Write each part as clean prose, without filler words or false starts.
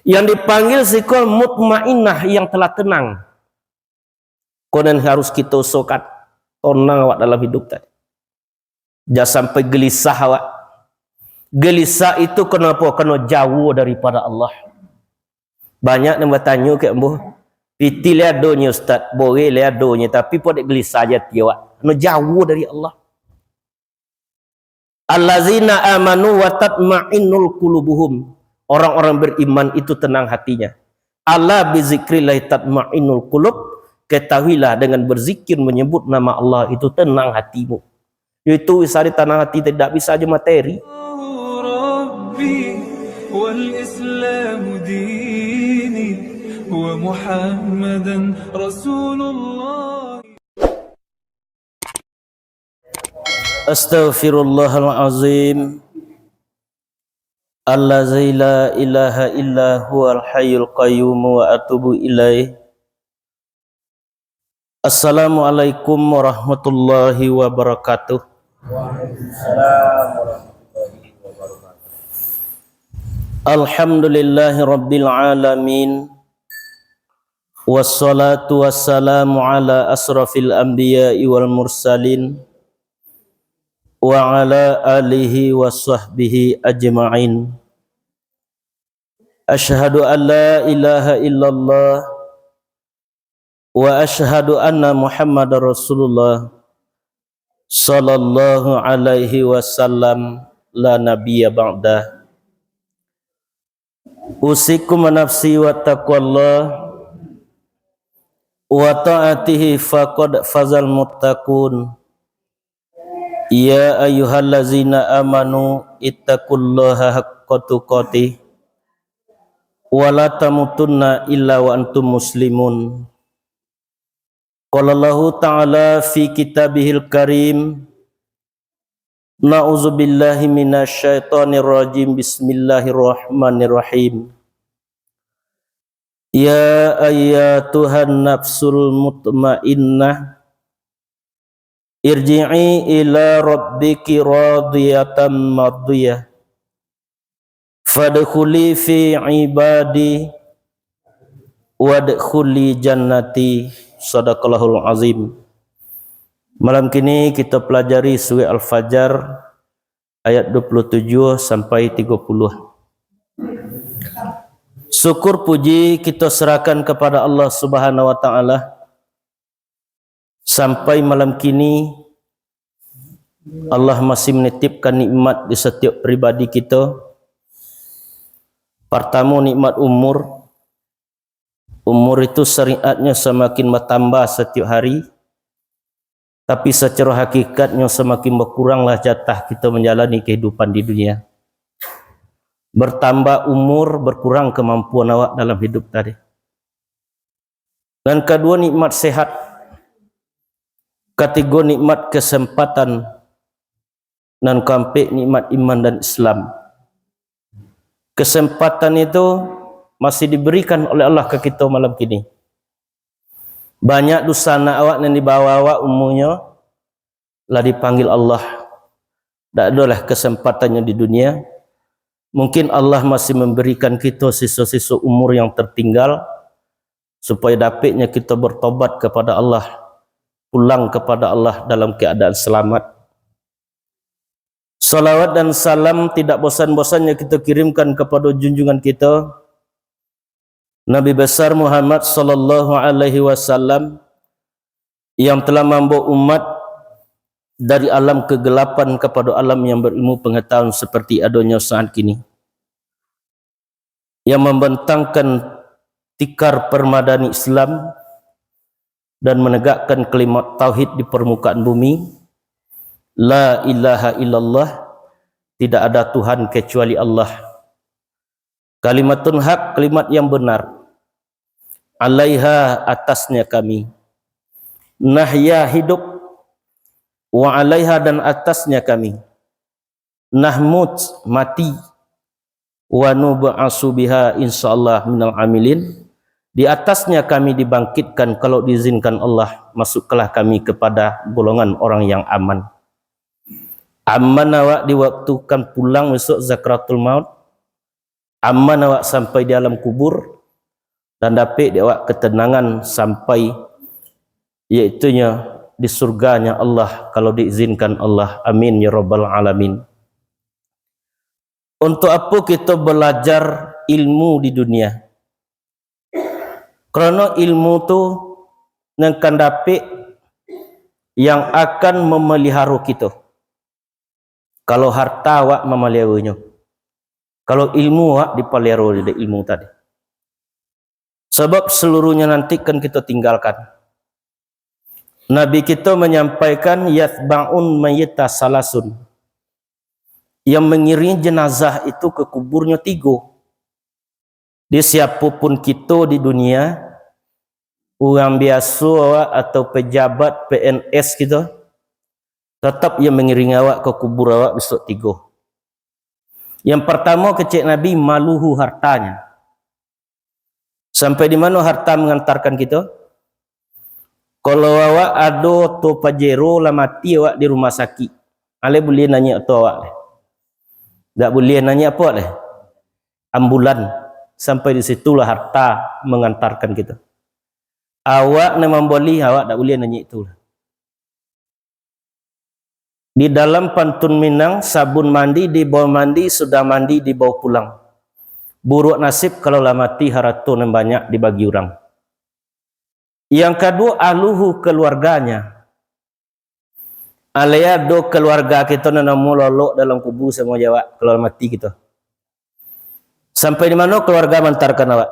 Yang dipanggil sikol mutmainnah, yang telah tenang. Konon harus kita usahakan tenang awak dalam hidup tadi. Jangan sampai gelisah awak. Gelisah itu kenapa? Kena jauh daripada Allah. Banyak yang bertanya ke ambo, piti liadonya ustaz, boleh liadonya, tapi pada gelisah aja tiawak. Kena jauh dari Allah. Allazina amanu wa tatma'innul qulubuhum. Orang-orang beriman itu tenang hatinya. Ala bizikrillah tatma'innul qulub. Ketahuilah dengan berzikir menyebut nama Allah itu tenang hatimu. Itu bisa tenang hati, tidak bisa aja materi. Rabbi wal Islam dini wa Muhammadan Rasulullah. Astaghfirullahalazim. Allazi la ilaha illa huwal hayyul qayyum wa atubu ilaih. Assalamualaikum warahmatullahi wabarakatuh. Waalaikumsalam warahmatullahi wabarakatuh. Alhamdulillahi rabbil alamin. Wassalatu wassalamu ala asrafil anbiya'i wal mursalin wa ala alihi wa sahbihi ajma'in. Asyhadu an la ilaha illallah wa asyhadu anna Muhammadar Rasulullah sallallahu alaihi wasallam la nabiyya ba'da. Usikum nafsi wa taqwallah wa ta'atihi faqad fazal muttaqun. Ya ayyuhallazina amanu ittaqullaha haqqa tuqatih wa la tamutunna illa wa antum muslimun. Qala Allahu ta'ala fi kitabihil karim, na'udzubillahi minasyaitonir rajim, bismillahirrahmanirrahim. Ya ayyatuhan nafsul mutmainnah, irji'i ila rabbiki radiyatan mardiyah, fadkhuli fi ibadi wadkhuli jannati. Sadaqallahul azim. Malam kini kita pelajari surah Al-Fajr ayat 27 sampai 30. Syukur puji kita serahkan kepada Allah Subhanahu wa taala. Sampai malam kini Allah masih menitipkan nikmat di setiap pribadi kita. Pertama, nikmat umur. Umur itu syariatnya semakin bertambah setiap hari, tapi secara hakikatnya semakin berkuranglah jatah kita menjalani kehidupan di dunia. Bertambah umur, berkurang kemampuan awak dalam hidup tadi. Dan kedua, nikmat sehat. Ketiga, nikmat kesempatan. Dan keempat, nikmat iman dan Islam. Kesempatan itu masih diberikan oleh Allah ke kita malam kini. Banyak dosana awak yang dibawa awak umurnya lah dipanggil Allah. Tak adalah kesempatannya di dunia. Mungkin Allah masih memberikan kita sisa-sisa umur yang tertinggal supaya dapatnya kita bertobat kepada Allah, pulang kepada Allah dalam keadaan selamat. Salawat dan salam tidak bosan-bosannya kita kirimkan kepada junjungan kita Nabi besar Muhammad sallallahu alaihi wasallam, yang telah membawa umat dari alam kegelapan kepada alam yang berilmu pengetahuan seperti adanya saat kini, yang membentangkan tikar permadani Islam dan menegakkan kalimat tauhid di permukaan bumi. La ilaha illallah, tidak ada Tuhan kecuali Allah. Kalimatun hak, kalimat yang benar. Alaiha, atasnya kami. Nahya, hidup. Wa alaiha, dan atasnya kami. Nahmut, mati. Wa nub'asu biha insyaallah minal amilin. Di atasnya kami dibangkitkan kalau diizinkan Allah. Masuklah kami kepada golongan orang yang aman. Aman awak diwaktukan pulang besok zakratul maut. aman awak sampai di alam kubur, dan dapat awak ketenangan sampai iaitunya di surganya Allah kalau diizinkan Allah. Amin ya rabbal alamin. Untuk apa kita belajar ilmu di dunia? Kerana ilmu tu akan dapat yang akan memelihara kita. Kalau harta awak memeliharanya, kalau ilmu awak dipelihara oleh ilmu tadi. Sebab seluruhnya nanti kan kita tinggalkan. Nabi kita menyampaikan yathba'un mayyita salasun. Yang mengiringi jenazah itu ke kuburnya 3. Di siapapun kita di dunia, orang biasa atau pejabat PNS kita, tetap yang mengiringi awak ke kubur awak besok 3. Yang pertama kecik Nabi, maluhu hartanya. Sampai di mana harta mengantarkan kita? Kalau awak ada tu pajero lah mati awak di rumah sakit, ale boleh nanya tu awak leh. Tak boleh nanya apa leh? Ambulan. Sampai di situlah harta mengantarkan kita. Awak memang boleh, awak tak boleh nanya itu. Di dalam pantun Minang, sabun mandi dibawa mandi, sudah mandi dibawa pulang. Buruk nasib kalau lah mati harta yang banyak dibagi orang. Yang kedua, aluhu keluarganya. Alaya do keluarga kita nak mololok dalam kubur semua jawab kalau mati kita. Sampai di mana keluarga mengantarkan awak?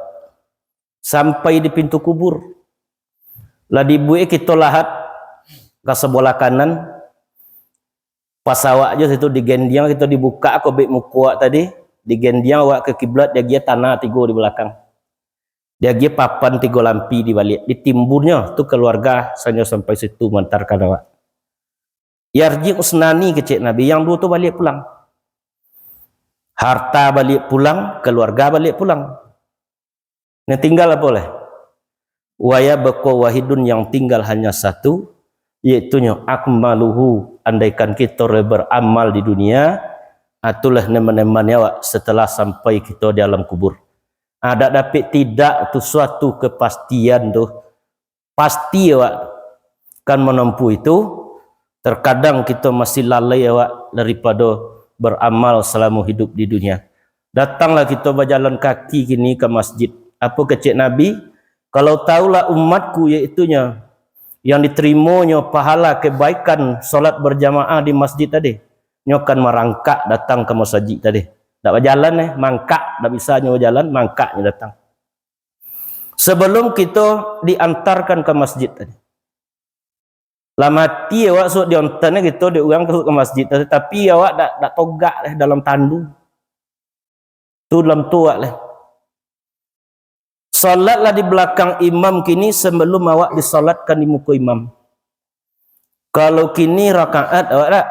Sampai di pintu kubur. Lah dibuat kita lahat ke sebelah kanan. Pas awak je situ digendiang kita dibuka aku bek muka tadi, digendiang awak ke kiblat, dia tanah 3 di belakang. Dia papan 3 lampi di balik. Ditimburnya tu keluarga hanya sampai situ mengantarkan awak. Yarji usnani kecik Nabi, yang 2 tu balik pulang. Harta balik pulang, keluarga balik pulang. Yang tinggal apa boleh? Waya bako wahidun, yang tinggal hanya 1, iaitunya akmaluhu. Andaikan kita beramal di dunia, itulah neman-nemannya awak setelah sampai kita di alam kubur. Ada dapat tidak tu suatu kepastian tu. Pasti awak kan menempuh itu. Terkadang kita masih lalai awak daripada beramal selama hidup di dunia. Datanglah kita berjalan kaki kini ke masjid. Apa kecik Nabi? Kalau tahulah umatku iaitunya yang diterimanya pahala kebaikan solat berjamaah di masjid tadi, nyokan merangkak datang ke masjid tadi. Tak berjalan mangkak, tak bisa nyo jalan, mangkaknya datang. Sebelum kita diantarkan ke masjid tadi. Lah mati awak sok diontan gitu diurang ke masjid tapi awak tak togak dalam tandu. Tu dalam tuak leh. Salatlah di belakang imam kini sebelum awak disolatkan di muka imam. Kalau kini rakaat awak tak?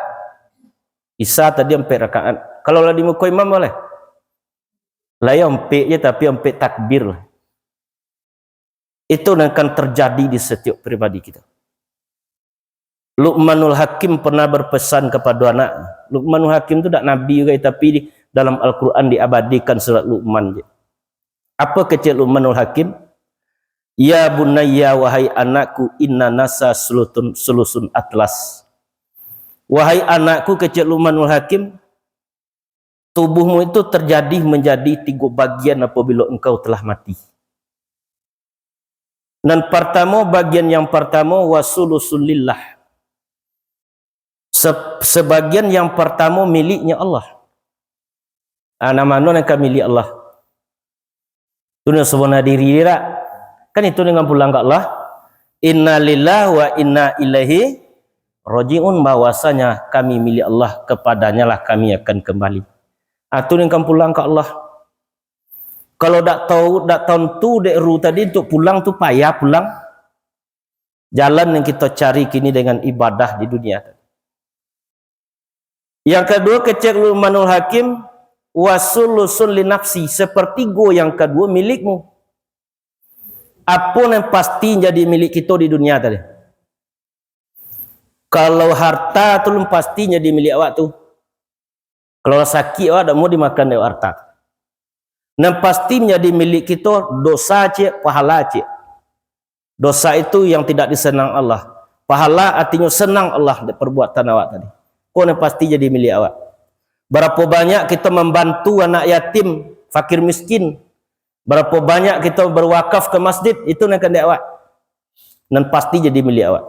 Isa tadi 4 rakaat. Kalau lah di muka imam boleh? Lah ya 4 je tapi 4 takbir lah. Itu akan terjadi di setiap pribadi kita. Luqmanul Hakim pernah berpesan kepada anak. Luqmanul Hakim itu tak nabi juga, tapi dalam Al-Quran diabadikan surat Luqman je. Apa kecil Luqmanul Hakim? Ya bunayya, wahai anakku, inna nasa sulusun atlas. Wahai anakku kecil Luqmanul Hakim, tubuhmu itu terjadi menjadi 3 bagian apabila engkau telah mati. Dan bagian yang pertama wasulusul lillah. Sebagian yang pertama miliknya Allah. Nama-nama yang milik Allah. Itu yang sebenarnya diri tak? Kan itu dengan pulang ke Allah. Inna lillahi wa inna ilaihi raji'un, bahwasanya kami milik Allah, kepadanya lah kami akan kembali. Itu dengan pulang ke Allah. Kalau tak tahu, tak tentu dek ru tadi untuk pulang tu payah pulang. Jalan yang kita cari kini dengan ibadah di dunia. Yang kedua kecek Luqmanul Hakim, wasulusun li nafsi, sepertiga yang kedua milikmu. Apa yang pasti jadi milik kita di dunia tadi? Kalau harta tu pasti jadi milik awak tu. Kalau sakit awak tak mau dimakan dari harta. Dan pasti menjadi milik kita dosa cik, pahala cik. Dosa itu yang tidak disenang Allah. Pahala artinya senang Allah di perbuatan awak tadi. Kau pasti jadi milik awak. Berapa banyak kita membantu anak yatim, fakir miskin. Berapa banyak kita berwakaf ke masjid, itu nak kena awak. Dan pasti jadi milik awak.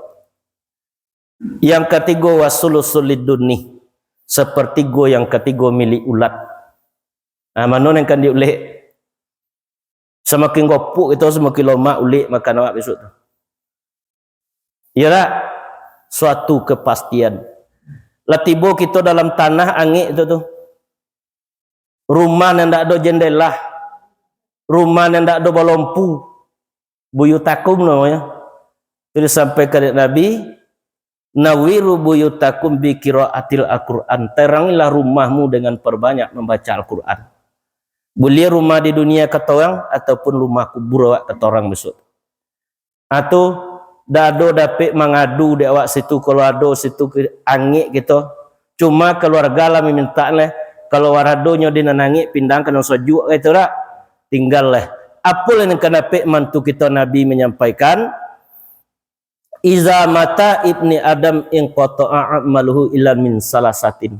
Yang ketiga wasulusul lidunni, sepertiga yang ketiga milik ulat. Mana yang kan diulik? Semakin gopuk itu semakin lama ulik makan awak besok tu. Ialah suatu kepastian. Latibo kita dalam tanah angin itu tu. Rumah yang tak ada jendela, rumah yang tak ada balompu, buyutakum namanya. Jadi sampai ke Nabi, nawiru buyutakum bi qiraatil Al-Qur'an. Terangilah rumahmu dengan perbanyak membaca Al-Qur'an. Boleh rumah di dunia kata orang ataupun rumah kubur awak kata orang besok. Atau dado dapat mengadu di awak situ, kalau ada situ angin gitu. Cuma keluarga lah meminta lah, kalau waradonya di nanangik pindang kena sejuk gitu lah, tinggal lah. Apa yang kena pek mantu kita Nabi menyampaikan? Iza mata ibni Adam in qata'a amaluhu illa min salasatin.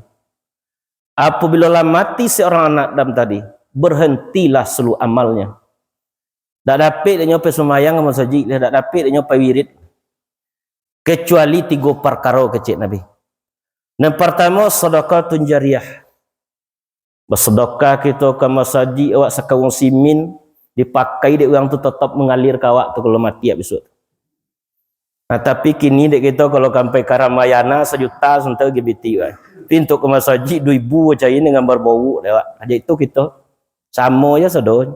Apabila mati seorang anak Adam tadi, berhentilah seluruh amalnya. Tak dapat dia nyampe semayang sama sajid, dia tak dapat dia nyampe wirid. Kecuali 3 perkara kecil Nabi. Yang pertama sedekah jariyah. Bersedekah kita ke masjid awak sakawang simin dipakai dia orang tu tetap mengalir ke awak tu kalau mati besok. Nah, tapi kini dek kita kalau sampai ke Ramayana 1 juta sentuh GBT kan. Pintu ke masjid 2,000 macam ini dengan berbau lewat. Aja itu kita sama aja sedon.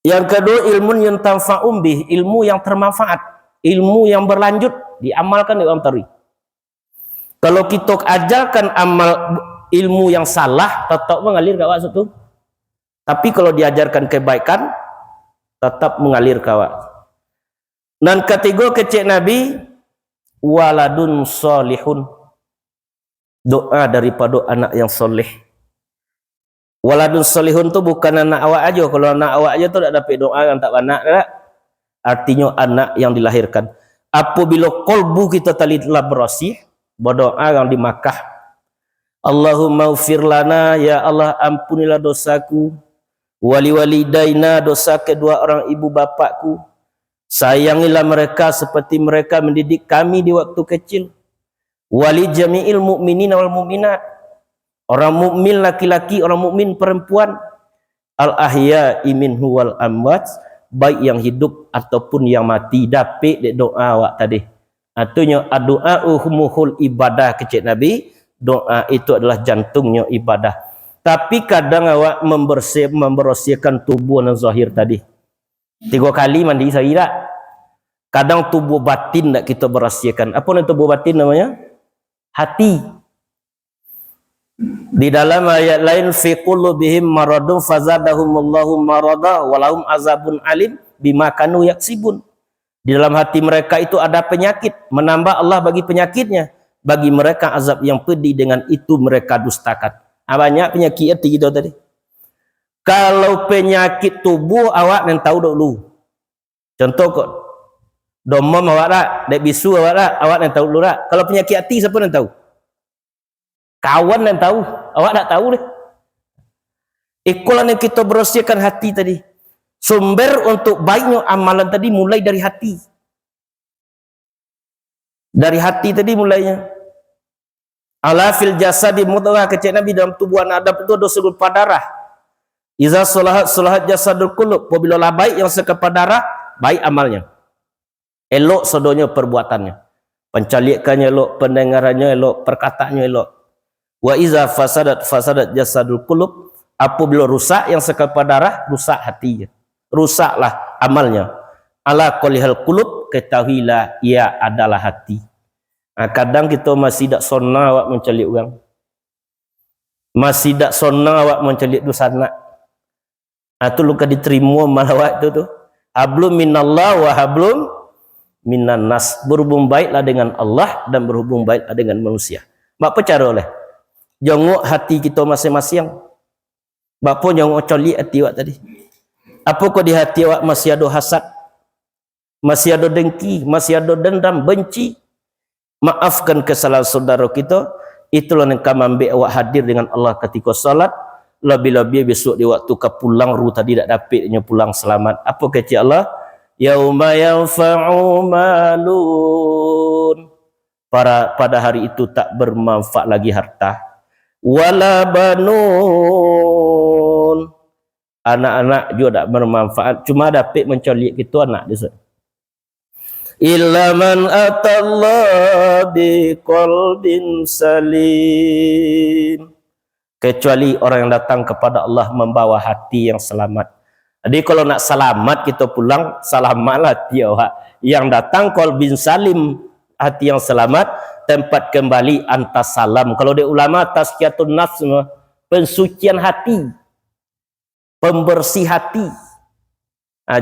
Yang kedua ilmu yang tanfa'um bih, ilmu yang bermanfaat, ilmu yang berlanjut diamalkan di orang tadi. Kalau kita ajarkan amal ilmu yang salah tetap mengalir ke awak situ. Tapi kalau diajarkan kebaikan tetap mengalir ke awak. Dan ketiga kecil Nabi waladun solihun, doa daripada anak yang soleh. Waladun solihun tu bukan anak awak aja. Kalau anak awak aja tu tak dapat doa yang tak anak tak? Artinya anak yang dilahirkan. Apabila kolbu kita telah bersih, berdoa yang di Makkah, Allahumma ufir lana, ya Allah ampunilah dosaku, wali walidaina, dosa kedua orang ibu bapakku. Sayangilah mereka seperti mereka mendidik kami di waktu kecil. Wali jami'il mu'minin wal mu'minat, orang mukmin laki-laki, orang mukmin perempuan. Al ahya'i minhu wal amwat, baik yang hidup ataupun yang mati. Dapat doa awak tadi. Artinya doa muhul ibadah kecil Nabi. Doa itu adalah jantungnya ibadah. Tapi kadang awak membersihkan tubuh dan zahir tadi. 3 kali mandi sehari tak? Kadang tubuh batin tak kita bersihkan. Apa yang tubuh batin namanya? Hati. Di dalam ayat lain fi qulubihim maradun fazadahumullahu marada walahum azabun alim bima kanu yaksibun. Di dalam hati mereka itu ada penyakit, menambah Allah bagi penyakitnya. Bagi mereka azab yang pedih, dengan itu mereka dustakan. Banyak penyakit hati kita tadi. Kalau penyakit tubuh awak yang tahu dulu. Contoh kok domam awak tak, dek bisu awak tak, awak yang tahu dulu tak. Kalau penyakit hati siapa yang tahu? Kawan yang tahu, awak tak tahu deh. Ikulah yang kita bersihkan hati tadi. Sumber untuk baiknya amalan tadi mulai dari hati. Dari hati tadi mulainya. Ala fil jasadi mudghah, kecil Nabi dalam tubuh anak Adam itu ada segumpal darah. Iza solahat jasadul qulub, apabila baik yang sekepal darah, baik amalnya. Elok sedonya perbuatannya. Pencalikannya elok, pendengarannya elok, perkataannya elok. Wa iza fasadat jasadul qulub, apabila rusak yang sekepal darah, rusak hatinya. Rusaklah amalnya. Ala qulihal qulub, ketahuilah ia adalah hati. Kadang kita masih tak sona awak mencalik orang. Masih tak sona awak mencalik dosana. Itu luka diterima malawat tu. Hablum minallah wa hablum minan nas. Berhubung baiklah dengan Allah dan berhubung baiklah dengan manusia. Apa cara oleh? Jongok hati kita masing-masing. Bapa jangan coli hati awak tadi. Apa kau di hati awak masih ada hasad, masih ada dengki, masih ada dendam, benci? Maafkan kesalahan saudara kita. Itulah yang kami ambil awak hadir dengan Allah ketika salat. Lebih-lebih besok di waktu ke pulang ru tadi tak dapatnya pulang selamat. Apa kata Allah? Yauma yanfa'u malun. Pada hari itu tak bermanfaat lagi harta. Wala banun. Anak-anak juga tak bermanfaat. Cuma dapat mencolik itu anak dia. Illa man atallah biqalbin salim. Kecuali orang yang datang kepada Allah membawa hati yang selamat. Jadi kalau nak selamat kita pulang, selamatlah hati awak. Yang datang qalbin salim, hati yang selamat, tempat kembali antas salam. Kalau dia ulama tazkiyatun nafs, pensucian hati, pembersih hati.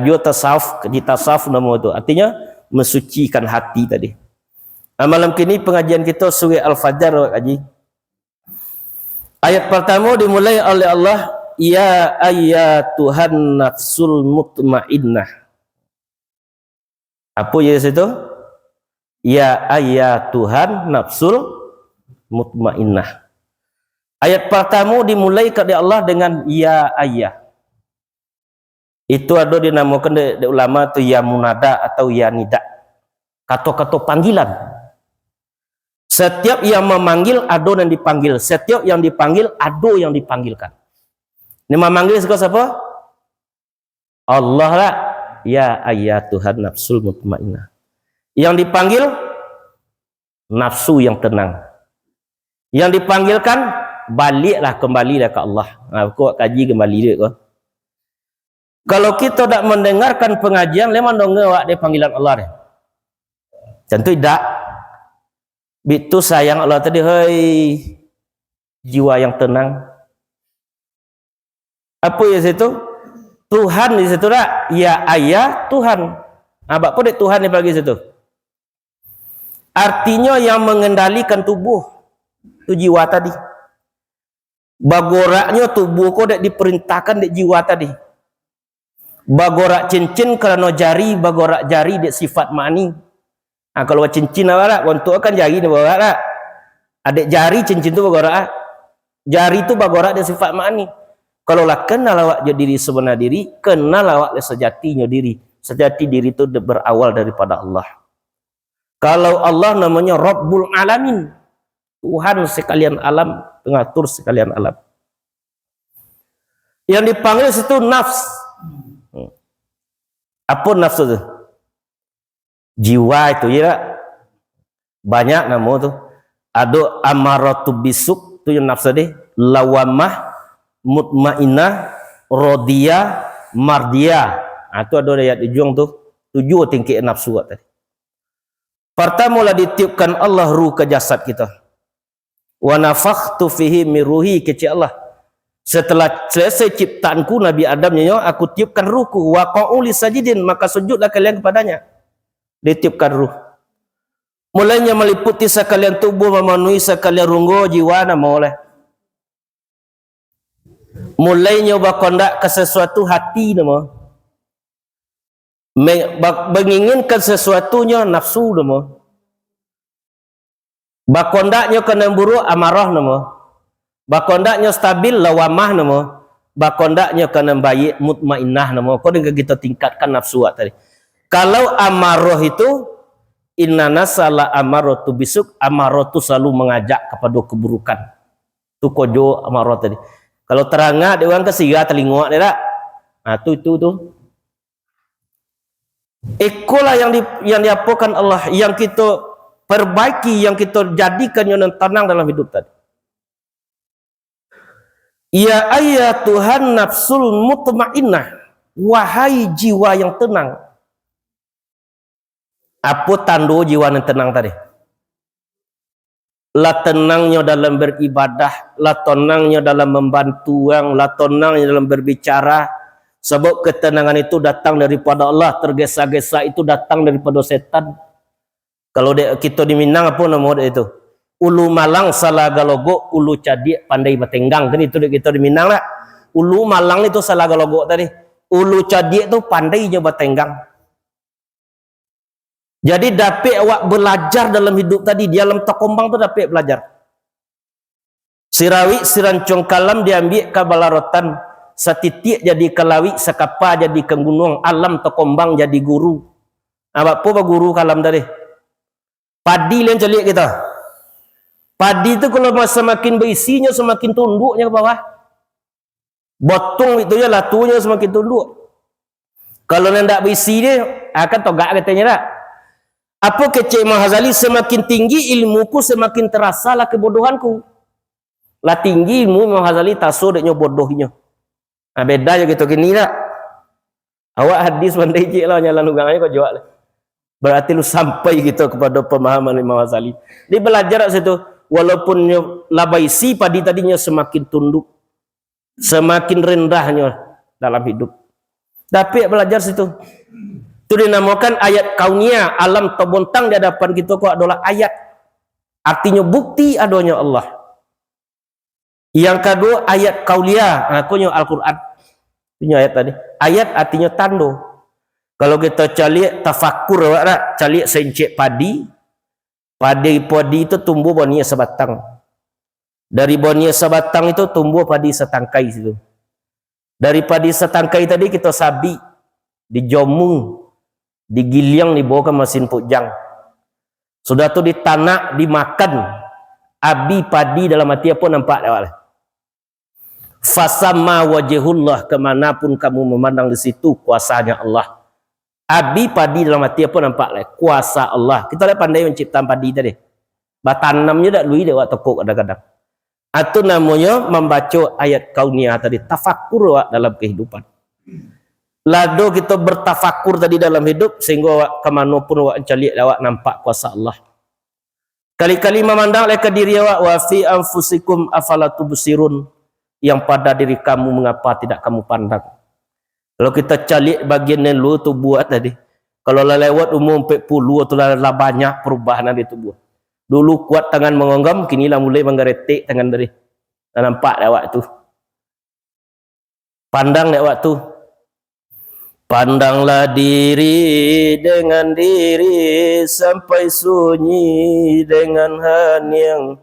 Juga tasawuf, di tasawuf nama itu. Artinya mensucikan hati tadi. Malam kini pengajian kita surah Al-Fajr kaji. Ayat pertama dimulai oleh Allah, ya ayyatuhan nafsul mutmainnah. Apa ya situ? Ya ayyatuhan nafsul mutmainnah. Ayat pertama dimulai oleh Allah dengan ya ayah. Itu ada dinamakan di ulama tu ya munada atau ya nida. Kata-kata panggilan. Setiap yang memanggil ada yang dipanggil. Setiap yang dipanggil ada yang dipanggilkan. Ini memanggil siapa? Allah lah. Ya ayyatuhan nafsul mutmainnah. Yang dipanggil nafsu yang tenang. Yang dipanggilkan baliklah, kembalilah ke Allah. Aku kaji kembali dia kau. Kalau kita tak mendengarkan pengajian, lemah dong ngewak dia panggilan Allah deh. Tentu tidak. Itu sayang Allah tadi, hei jiwa yang tenang. Apa ya situ? Tuhan di situ dah. Ya ayah Tuhan. Apa pun Tuhan di bagi situ. Artinya yang mengendalikan tubuh itu jiwa tadi. Bagoraknya tubuh kau dak diperintahkan dek jiwa tadi. Bagorak cincin kerana jari, bagorak jari dek sifat ma'ni. Kalau cincin apa lah, untuk kan jari ni bagorak lah. Adik jari cincin tu bagorak. Jari tu bagorak dia sifat ma'ni. Kalau lah kenal awak je diri sebenar diri, kenal awak le sejatinya diri. Sejati diri itu berawal daripada Allah. Kalau Allah namanya Rabbul Alamin, Tuhan sekalian alam, pengatur sekalian alam. Yang dipanggil situ nafs. Apa nafsu itu? Jiwa itu ya. Banyak nama tu. Ada amaratu bisuk, tu yang nafsu deh. Lawamah, mutmainah, rodiyah, mardiyah. Itu ada ayat ujung tu. 7 tingkah nafsu tadi. Pertama lah ditiupkan Allah ruh ke jasad kita. Wa nafakhtu fihi min ruhi kecil Allah. Setelah selesai ciptaanku Nabi Adam nyo, aku tiupkan ruhku. Wa qa'uli sajidin, maka sujudlah kalian kepadanya. Ditiupkan ruh. Mulainya meliputi sekalian tubuh, memenuhi sekalian runggu jiwa nama oleh. Mulainya berkondak ke sesuatu hati nama. Menginginkan sesuatunya nafsu nama. Bakondaknya kena buruk amarah nama. Bakondaknya stabil lawamah nama. Bakondaknya kena baik mutmainnah nama. Kau dengan kita tingkatkan nafsu tadi. Kalau amarah itu innana salah amaratu bisuk, amarah itu selalu mengajak kepada keburukan. Tu kojo amarah tadi. Kalau terangah dia orang kesiga telinga dia tak. Nah tu. Ikulah yang diapakan Allah, yang kita perbaiki, yang kita jadikan yang tenang dalam hidup tadi. Ya ayat Tuhan nafsul mutmainnah, wahai jiwa yang tenang. Apa tanda jiwa yang tenang tadi? La tenangnya dalam beribadah, la tenangnya dalam membantu orang, la tenangnya dalam berbicara. Sebab ketenangan itu datang daripada Allah, tergesa-gesa itu datang daripada setan. Kalau kita di Minang apa nama dia itu? Ulu malang salah galogo, ulu cadik pandai batenggang. Kan itu kita di Minang lah. Ulu malang itu salah galogok tadi. Ulu cadik itu pandainya batenggang. Jadi dapat awak belajar dalam hidup tadi. Di alam takombang tu dapat belajar. Sirawi sirancong kalam diambil ke balarotan. Satitik jadi kalawi, sekapa jadi ke gunung. Alam takombang jadi guru. Apa guru kalam tadi? Padi yang celik kita. Padi itu kalau semakin berisinya semakin tunduknya ke bawah. Botong itu ya latunya semakin tunduk. Kalau hendak berisi dia akan togak katanya tak. Apa kecik Imam Ghazali, semakin tinggi ilmuku semakin terasalah kebodohanku. Lah tinggi ilmu Imam Ghazali taso deknya bodohnya. Nah, beda je gitu gini tak. Awak hadis pandai je lah nyalan ugangannya kau jawab lah. Berarti lu sampai gitu kepada pemahaman Imam Ghazali. Dia belajar situ, walaupun labaisi padi tadinya semakin tunduk, semakin rendahnya dalam hidup. Tapi belajar situ. Itu dinamakan ayat kauniyah, alam terbontang di hadapan kita kok adalah ayat. Artinya bukti adanya Allah. Yang kedua ayat kauliyah, akunya Al-Qur'an. Ini ayat tadi. Ayat artinya tanda. Kalau kita cari tafakur, cari sencik padi, padi itu tumbuh boninya sebatang. Dari boninya sebatang itu tumbuh padi setangkai situ. Dari padi setangkai tadi kita sabi, dijomung, digiliang, dibawa ke mesin pujang. Sudah tu ditanak, dimakan. Abi padi dalam hati apa nampak dah. Fasamma wajhullah, kemanapun kamu memandang di situ kuasanya Allah. Abi padi dalam hati apa nampak lah kuasa Allah. Kita lihat pandai mencipta padi tadi. Batanamnya tak lui dia buat tepuk kadang-kadang. Itu namanya membaca ayat kauniyah tadi, tafakur dalam kehidupan. Lado kita bertafakur tadi dalam hidup sehingga awak kemanapun awak cari awak nampak kuasa Allah. Kali-kali memandang oleh ke diri awak, wa fi anfusikum afala tubsirun, yang pada diri kamu mengapa tidak kamu pandang. Kalau kita cari bagian yang lu tu buat tadi, kalau lewat umur 40 atau lah banyak perubahan di tubuh. Dulu kuat tangan mengonggam, kini lah mulai menggeretik tangan dari. Nampak dah waktu. Pandang dah waktu. Pandanglah diri dengan diri sampai sunyi dengan hening.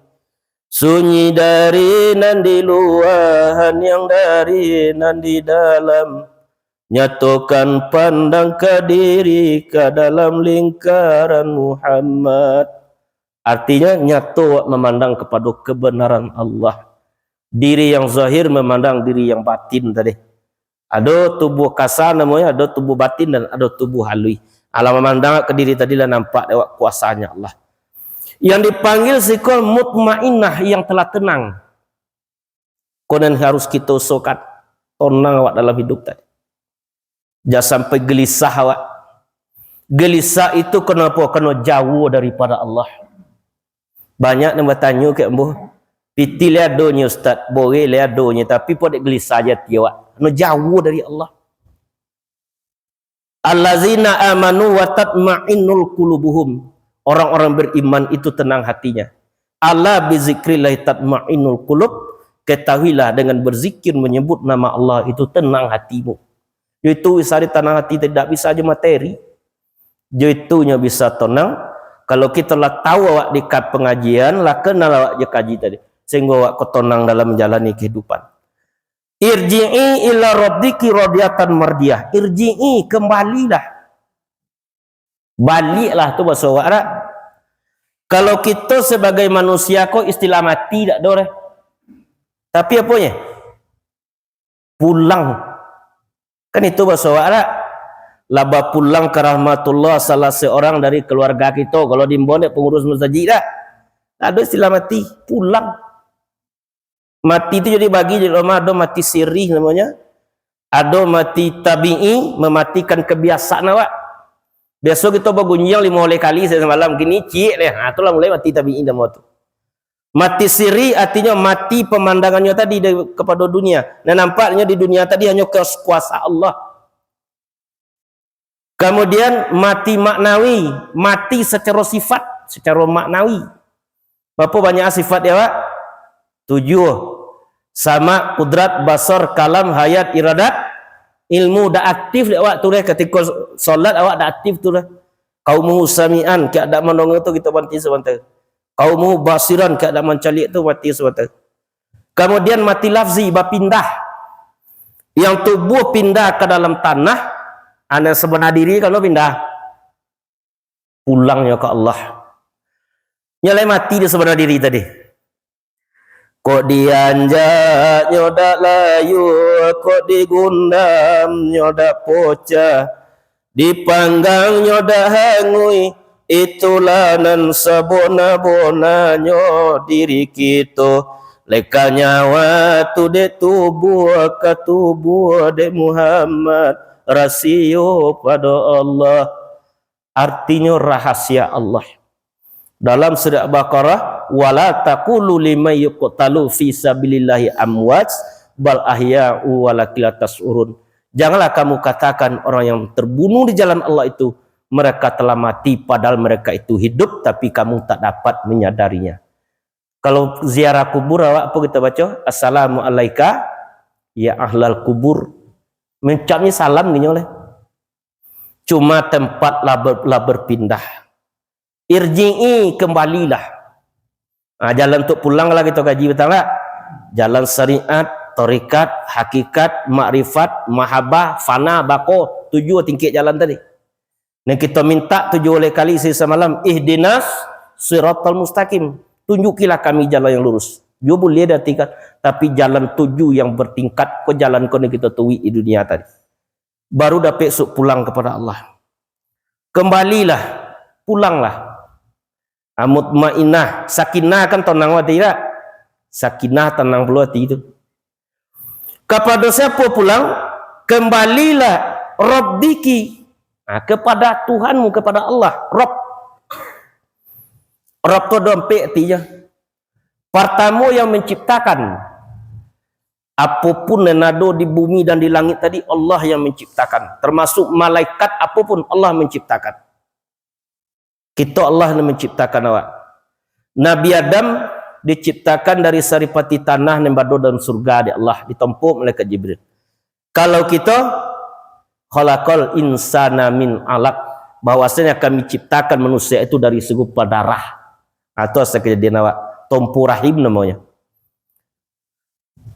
Sunyi dari nan di luar, yang dari nan di dalam. Nyatukan pandang ke diri ke dalam lingkaran Muhammad. Artinya nyatu memandang kepada kebenaran Allah. Diri yang zahir memandang diri yang batin tadi. Ada tubuh kasar namanya, ada tubuh batin dan ada tubuh halui. Alam memandang ke diri tadi lah nampak lewat kuasanya Allah. Yang dipanggil sikol mutmainnah, yang telah tenang. Konon harus kita usahakan tenang awak dalam hidup tadi. Jangan sampai gelisah awak. Gelisah itu kenapa? Kena jauh daripada Allah. Banyak yang bertanya ke ambo, piti lihat donya ustaz, boleh lihat donya, tapi pada gelisah aja tiawak. Kena jauh dari Allah. Allazina amanu wa tatma'innul qulubuhum. Orang-orang beriman itu tenang hatinya. Ala bi zikrillah tatma'innul qulub. Ketahuilah dengan berzikir menyebut nama Allah itu tenang hatimu. Itu bisa di tanah hati, tidak bisa aja materi. Itunya bisa tenang. Kalau kita lah tahu awak di pengajian, lah kenal awak je kaji tadi. Sehingga awak ketenang dalam menjalani kehidupan. Irji'i ila rabbiki radiyatan mardiyah. Irji'i, kembalilah. Baliklah tu bahasa awak tak? Kalau kita sebagai manusia kok istilah mati tak ada. Tapi apanya? Pulang. Kan itu bahasa awak tak? Laba pulang ke rahmatullah salah seorang dari keluarga kita. Kalau di Mbondek pengurus masjid tak? Tak ada istilah mati. Pulang. Mati itu jadi bagi di rumah. Ada mati sirih namanya. Ada mati tabi'i, mematikan kebiasaan awak. Biasa kita bergunjang 5 kali semalam. Gini cik deh. Nah, itulah mulai mati tabi'i dan waktu. Mati siri artinya mati pemandangannya tadi kepada dunia. Dan nampaknya di dunia tadi hanya kuasa Allah. Kemudian mati maknawi, mati secara sifat, secara maknawi. Berapa banyak sifat ya Pak? 7. sama kudrat, basar, kalam, hayat, iradat, ilmu dah aktif dah awak tu dah. Ketika solat awak dah aktif tu dah. Qaumuhu sami'an, keadaan mendengar tu kita mati sebentar. Qaumuhu basiran, keadaan mencalik tu mati sebentar. Kemudian mati lafzi, berpindah. Yang tubuh pindah ke dalam tanah, anda sebenar diri kalau pindah pulangnya ke Allah. Nyalai mati dia sebenar diri tadi. Kok dianjak nyodak layu, kok digundam nyodak pocah, dipanggang nyodak hangui, itulah nan sabona-bonanyo diri kita. Leka nyawa tu de tubuh ke tubuh de Muhammad, rasio pada Allah. Artinya rahasia Allah. Dalam surah Baqarah, wala taqulu liman yuqtalu fi sabilillahi amwat bal ahya'u walakin la tash'urun. Janganlah kamu katakan orang yang terbunuh di jalan Allah itu mereka telah mati padahal mereka itu hidup tapi kamu tak dapat menyadarinya. Kalau ziarah kubur awak apa kita baca? Assalamu alayka ya ahlal kubur. Mencapnya salam gini oleh. Cuma tempat lah berpindah. Irji'i, kembalilah. Jalan untuk pulang lah kita kaji, betul tak? Jalan syariat, tarikat, hakikat, makrifat, mahabbah, fana, bako, 7 tingkat jalan tadi. Dan kita minta 7 oleh kali semalam, ihdinas siratal mustaqim. Tunjukilah kami jalan yang lurus. Dia boleh dah tingkat, tapi jalan 7 yang bertingkat ke jalan kau kita tuwi di dunia tadi. Baru dapat pulang kepada Allah. Kembalilah, pulanglah. Mutmainah, sakinah kan tenang hati tak? Sakinah tenang pula hati itu. Kepada siapa pulang? Kembalilah Rabbiki, kepada Tuhanmu, kepada Allah. Rabb. Rabb tu dompet artinya. Pertama yang menciptakan. Apapun yang ada di bumi dan di langit tadi Allah yang menciptakan. Termasuk malaikat apapun Allah menciptakan. Kita Allah yang menciptakan awak. Nabi Adam diciptakan dari saripati tanah yang berada dalam surga di Allah, ditumpuk malaikat Jibril. Kalau kita khalaqal insana min alaq, bahwasanya kami ciptakan manusia itu dari segumpal darah. Atau sekejadian awak, tumpu rahim namanya.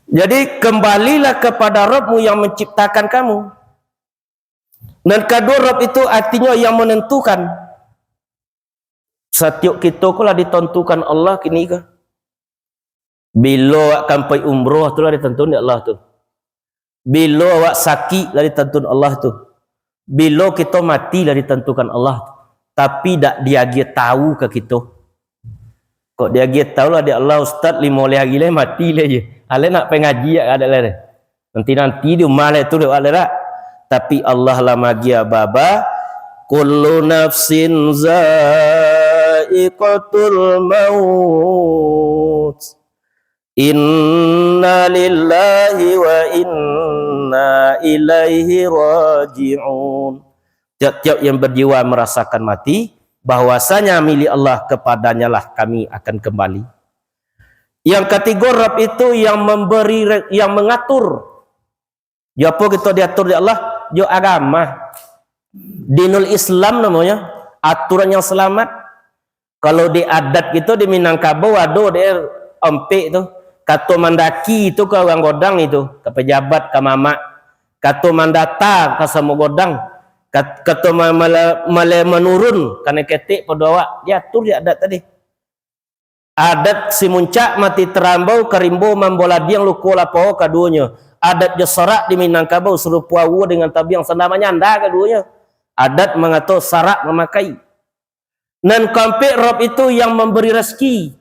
Jadi kembalilah kepada Rabbmu yang menciptakan kamu. Dan kedua Rabb itu artinya yang menentukan. Setiap kita kalau ditentukan Allah kini ke? Bila awak sampai umrah tu lah ditentukan Allah tu. Bila awak sakit lah ditentukan Allah tu. Bila kita mati lah ditentukan Allah tu. Tapi tak dia tahu ke kita. Kok dia tahu lah dia Allah Ustaz 5 hari lah mati lah je. Ale nak pengaji ada lah. Nanti dia malah tu dia ada tak. Tapi Allah lah magia baba. Kullu nafsin za'iqatul maut. Inna lillahi wa inna ilaihi raji'un. Tiap-tiap yang berjiwa merasakan mati, bahwasanya milik Allah, kepadanya lah kami akan kembali. Yang ketiga Rabb itu yang memberi, yang mengatur. Ya apa kita diatur di Allah? Ya agama. Dinul Islam namanya, aturan yang selamat. Kalau di adat gitu di Minangkabau ada dia empik tu, kata mandaki itu ke orang godang itu, ke pejabat, ke mamak. Kata mandata ke semua godang. Kata malah menurun karena ketik pada awak. Dia atur di adat tadi. Adat si muncak mati terambau kerimbo membola diang luku lapo kaduanya. Adat jesarak di Minangkabau suruh puawu dengan tabiang sendamanya anda kaduanya. Adat mengatur sarak memakai. Dan kampik Rabb itu yang memberi rezeki.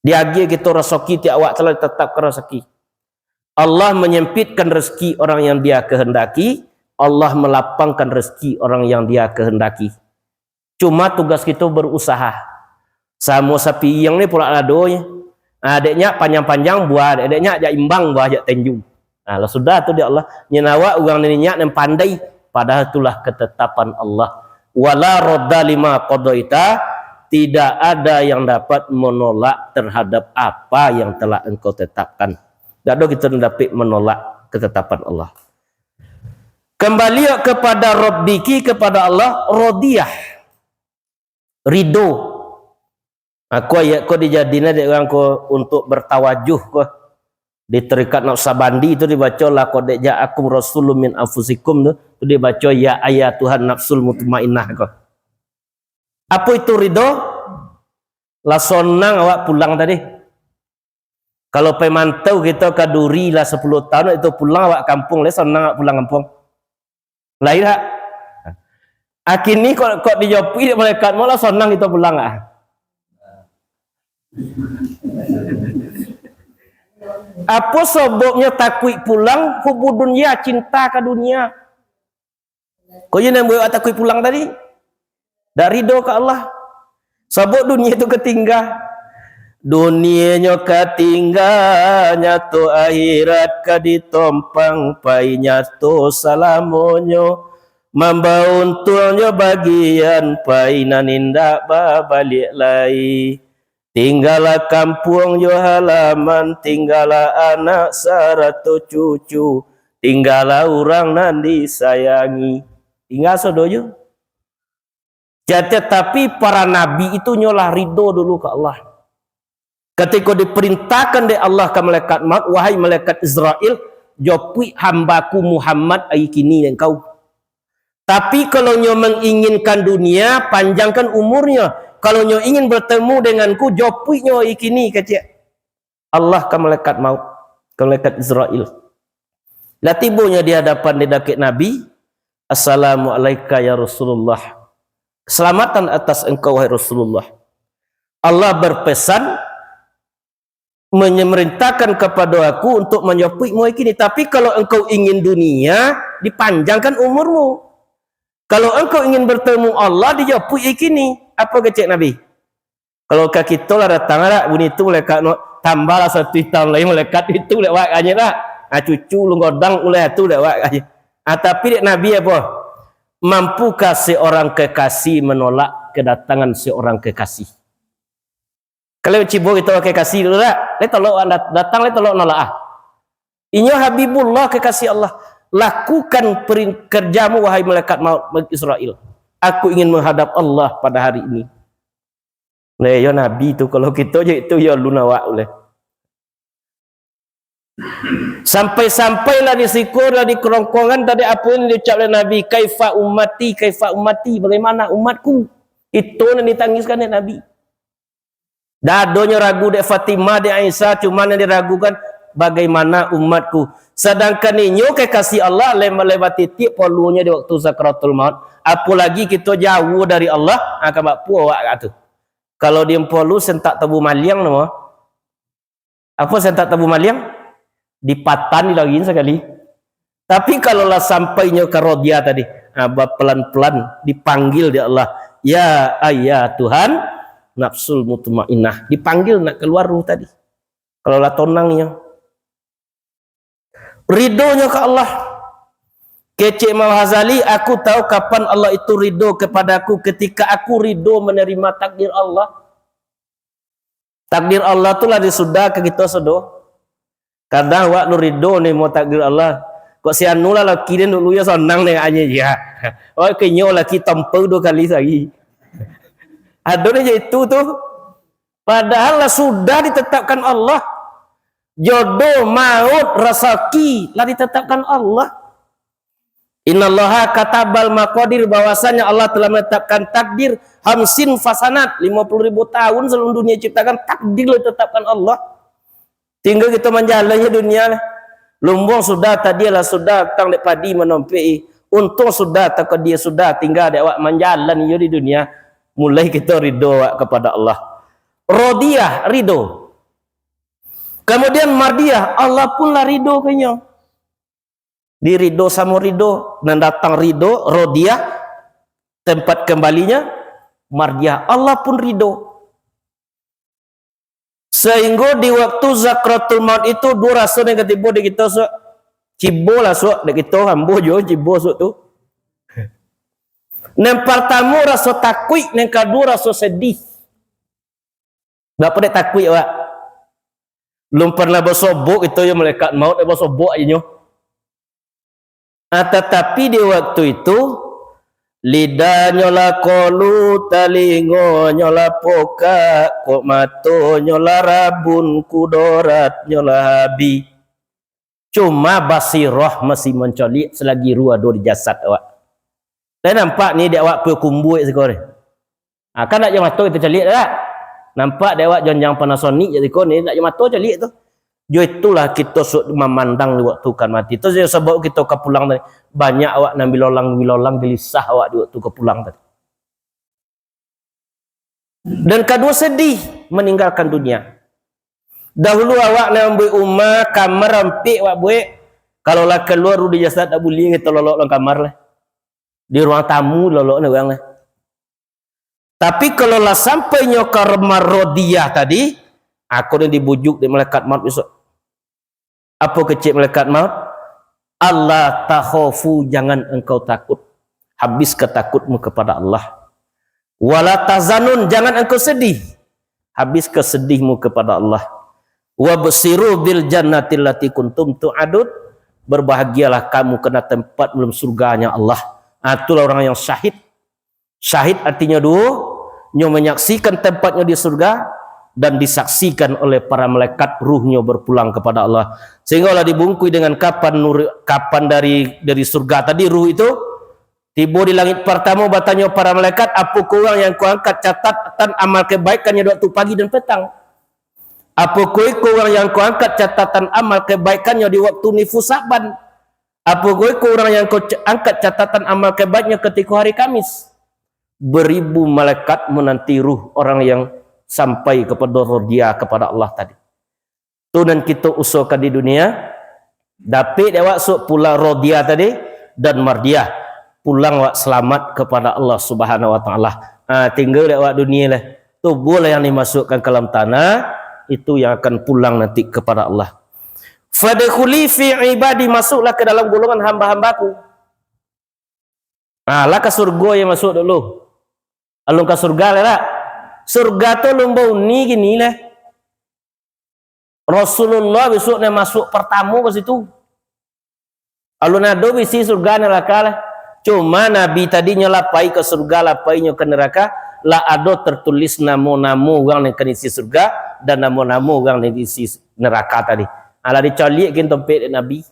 Diagi kita rezeki ti awak telah tetap ke rezeki. Allah menyempitkan rezeki orang yang dia kehendaki. Allah melapangkan rezeki orang yang dia kehendaki. Cuma tugas kita berusaha. Sama sapi yang ni pula adonya. Adiknya panjang-panjang buah, adiknya ajak imbang buah ajak tenju. Nah, sudah tu dia Allah nyenawa orang ninya yang pandai, padahal itulah ketetapan Allah. Wala radda lima qadaita, tidak ada yang dapat menolak terhadap apa yang telah engkau tetapkan. Tak ada kita dapat menolak ketetapan Allah. Kembali kepada Rabbiki, kepada Allah, radiyah, ridho. Aku ayat kau dijadinya dengan kau untuk bertawajuh kau. Di terikat Naqsabandi itu dibaca laqad ja'akum rasulun min anfusikum tu dibaca ya ayat Tuhan nafsul mutmainnah kau. Apa itu ridho? Lah sonang awak pulang tadi. Kalau pemantau kita ke Duri lah 10 tahun itu pulang awak kampung, lah sonang awak pulang kampung. Lain tak? Akhirnya kok dijopi malaikat malah sonang kita pulang ah. Apa sebabnya takut pulang? Hubbu dunia, cinta ke dunia. Kau yang buat takut pulang tadi? Dari ridho ke Allah. Sebab dunia itu ketinggal. Dunianya ketinggalnya tu akhirat ke ditompang painya tu salamonyo. Membauntulnya bagian painan indak balik lagi. Tinggallah kampung yo halaman, tinggallah anak saratu cucu, tinggallah orang nan disayangi. Tinggal sodoyo. Tapi para nabi itu nyolah ridho dulu ke Allah. Ketika diperintahkan oleh Allah ke malaikat maut, wahai malaikat Israel, jopui hambaku Muhammad aikini engkau. Tapi kalau nyo menginginkan dunia, panjangkan umurnya. Kalau nyo ingin bertemu denganku, jopui nyo ikini kecik. Allah ke malaikat maut, ke malaikat Israel. Lah tibunya di hadapan dedakik Nabi, Assalamualaikum ya Rasulullah. Keselamatan atas engkau wahai Rasulullah. Allah berpesan memerintahkan kepada aku untuk menjopui ikini. Tapi kalau engkau ingin dunia, dipanjangkan umurmu. Kalau engkau ingin bertemu Allah, dijopui ikini. Apa kecek Nabi? Kalau kita lah datang lah bunyi itu malaikat tambahlah 1 tahun lagi malaikat itu lewat aja lah. Cucu lu godang oleh itu lewat aja. Tapi Nabi apa? Mampukah seorang kekasih menolak kedatangan seorang kekasih? Kalau cibo kita kekasih dulu lah, le tolok datang le tolok nolak ah. Inyo Habibullah kekasih Allah. Lakukan kerjamu wahai malaikat maut Israel. Aku ingin menghadap Allah pada hari ini. Nah, ya Nabi itu kalau kita je itu ya lunawa oleh. Sampai-sampailah di sikurlah di kerongkongan tadi apa yang diucap oleh Nabi, kaifa ummati, bagaimana umatku? Itu yang ditangiskan oleh Nabi. Dadonya ragu dek Fatimah dek Aisyah, cuma yang diragukan bagaimana umatku. Sedangkan ini kekasih Allah lebat titik polunya di waktu sakratul maut. Apalagi kita jauh dari Allah, akan bak puak kata. Kalau dia polu sentak tabu maliang nama. Apa sentak tabu maliang? Dipatan lagi sekali. Tapi kalau lah sampainya ke rodia tadi, pelan-pelan dipanggil di Allah, ya ayat Tuhan nafsul mutmainnah, dipanggil nak keluar ruh tadi. Kalau lah tonangnya, ridhonya ke Allah. Kecik Imam Ghazali, aku tahu kapan Allah itu ridho kepadaku ketika aku ridho menerima takdir Allah. Takdir Allah tu lah disudah ke kita sudah. Kadang wak nu ridho ni mau takdir Allah. Kok si anu lah laki dia dulu ya senang ni aja ya. Oh kenyo laki tampau 2 kali lagi. Adonnya itu tuh. Padahal lah sudah ditetapkan Allah. Jodoh, maut, rezeki lah ditetapkan Allah. Innallaha katabal maqadir, bahwasanya Allah telah menetapkan takdir hamsin fasanat 50.000 tahun sebelum dunia ciptakan, takdir ditetapkan Allah. Tinggal kita menjalannya dunia lah. Lumbung sudah tadi lah sudah tang dek padi menompi. Untung sudah tak dia sudah tinggal dek awak menjalan yo di dunia. Mulai kita ridho kepada Allah. Rodiyah ridho. Kemudian mardiyah, Allah pun lah ridho kayaknya. Di ridho sama ridho, dan datang ridho, rodiyah tempat kembalinya mardiyah. Allah pun ridho. Sehingga di waktu zakratul maut itu 2 rasa yang ketiba di kita so cibo lah so di kita hambo jo cibo so tu. Yang pertama rasa takut, yang kedua rasa sedih. Bapa dek takut awak. Belum pernah bersobok itu yang malaikat maut bersobok aja. Tetapi di waktu itu lidahnya lah kolu, talingonya lah poka, kok matonya lah rabun, kudoratnya lah habi. Cuma basirah masih mencolik selagi ruh ada di jasad awak. Dan nampak ni dia awak perkumbui sekarang. Kan nak yang mata itu colik tak? Nampak dia awak janjang Panasonic jadi kau ni nak yang mata colik tu. Jo itulah kita memandang di waktu kan mati. Itu sebab kita ke pulang tadi. Banyak awak nak bilolang gelisah awak di waktu ke pulang tadi. Dan kedua sedih meninggalkan dunia. Dahulu awak nak ambil rumah, kamar rampik awak buat. Kalau lah keluar di jasad tak boleh kita lolok dalam kamar lah. Di ruang tamu lolok ni orang lah. Tapi kalau lah sampainya ke rumah Rodiah tadi, aku ni dibujuk di malaikat maut besok. Apa kecil malaikat maut? Allah takhafu, jangan engkau takut. Habis ketakutmu kepada Allah. Wala tazanun, jangan engkau sedih. Habis kesedihmu kepada Allah. Wa basiru bil jannati allati kuntum tu'adun. Berbahagialah kamu kena tempat dalam surganya Allah. Itulah orang yang syahid. Syahid artinya dua, yang menyaksikan tempatnya di surga dan disaksikan oleh para malaikat, ruhnya berpulang kepada Allah. Sehinggalah dibungkui dengan kapan dari surga tadi ruh itu tiba di langit pertama, bertanya para malaikat, apa kurang yang kau angkat catatan amal kebaikannya waktu pagi dan petang? Apa kurang yang kau angkat catatan amal kebaikannya di waktu nifus Sa'ban? Apa kurang yang kau angkat catatan amal kebaikannya ketika hari Kamis? Beribu malaikat menanti ruh orang yang sampai kepada Rodiah kepada Allah tadi. Tu dan kita usahakan di dunia dapat awak sok pulang Rodiah tadi dan Mardiah, pulang awak selamat kepada Allah Subhanahu wa taala. Tinggal awak dunia lah. Tu boleh yang dimasukkan ke dalam tanah, itu yang akan pulang nanti kepada Allah. Fadkhuli fi ibadi, masuklah ke dalam golongan hamba-hambaku. Lah ke surga yang masuk dulu. Alung ke surga lah. Surga tu lumbau ni gini lah. Rasulullah besok nak masuk pertama ke situ. Alun ada bisi surga neraka lah. Cuma Nabi tadinya lapai ke surga, lapainya ke neraka. Lah ada tertulis nama-nama orang yang kena isi surga dan nama-nama orang yang isi neraka tadi. Lah dicalik kan tempat Nabi.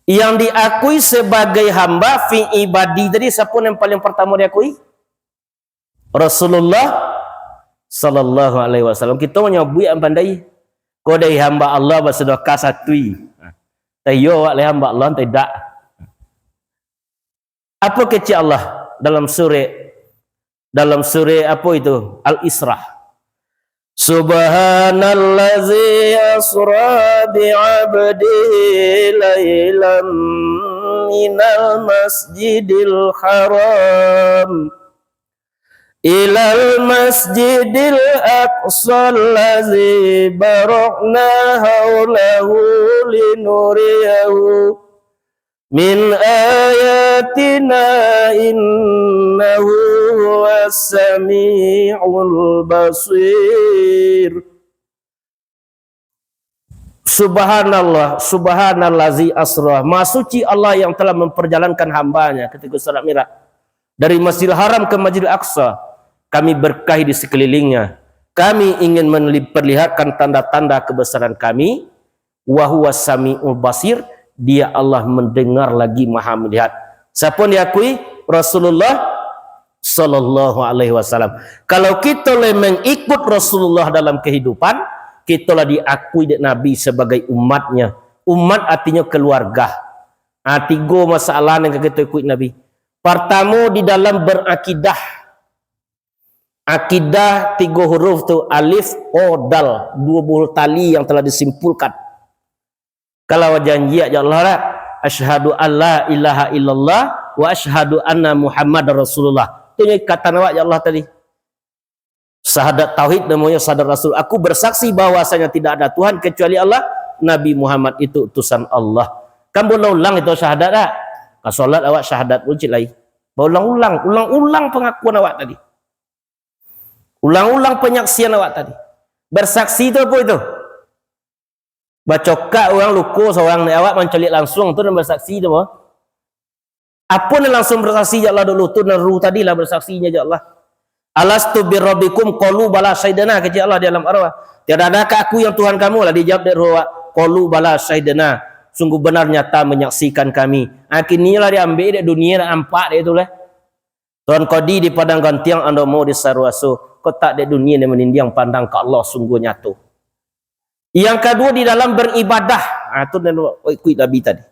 Yang diakui sebagai hamba fi ibadi tadi, siapa yang paling pertama diakui? Rasulullah sallallahu alaihi wasallam. Kita menyebut yang pandai. Kau dari hamba Allah bersedekah satui. Tayo awak le hamba Allah tidak. Apa kecil Allah dalam surah apa itu? Al-Isra. Subhanallazi asra bi'abdihi laylan minal masjidil haram ilal masjidil aqsal ladzi barakna haulahu linuriyahu min ayatina innahu was-sami'ul basir. Subhanallah, subhanallazi asra. Maha suci Allah yang telah memperjalankan hambanya ketika salat Mi'raj dari Masjidil Haram ke Masjidil Aqsa. Kami berkahi di sekelilingnya. Kami ingin memperlihatkan tanda-tanda kebesaran kami. Wa huwas sami'ul basir. Dia Allah mendengar lagi maha melihat. Siapa yang diakui? Rasulullah sallallahu alaihi wasallam. Kalau kita mengikut Rasulullah dalam kehidupan, kita lah diakui Nabi sebagai umatnya. Umat artinya keluarga. Tiga masalah yang kita ikut Nabi. Pertama di dalam berakidah. Akidah 3 huruf tu alif, o, dal, 20 tali yang telah disimpulkan. Kalau janji ya Allah lah, asyhadu alla ilaha illallah wa asyhadu anna Muhammad Rasulullah. Itu kata nawak ya Allah tadi. Syahadat tauhid namanya syahadat Rasul. Aku bersaksi bahwasanya tidak ada Tuhan kecuali Allah. Nabi Muhammad itu utusan Allah. Kan ulang itu syahadat tak? Kalau solat awak syahadat ucit lagi. Ulang-ulang pengakuan awak tadi. Ulang-ulang penyaksian awak tadi. Bersaksi itu apa itu? Bacokak orang luku seorang awak mencelik langsung tu dan bersaksi tu apa? Apa ni langsung bersaksi ya Allah dulu tu neru tadi lah bersaksinya ya Allah. Alastu birabbikum qalu bala syaidana kata Allah di dalam arwah. Tiada adakah aku yang Tuhan kamu lah dijawab dari ruh qalu bala syaidana. Sungguh benar nyata menyaksikan kami. Akhirnya lah diambil di dunia dah nampak dia tu lah. Tuan Qadi di padang gantiang anda mau di sarwaso. Kau tak di dunia ni menindang pandang ke Allah sungguh nyata. Yang kedua di dalam beribadah. Itu ikut Nabi tadi.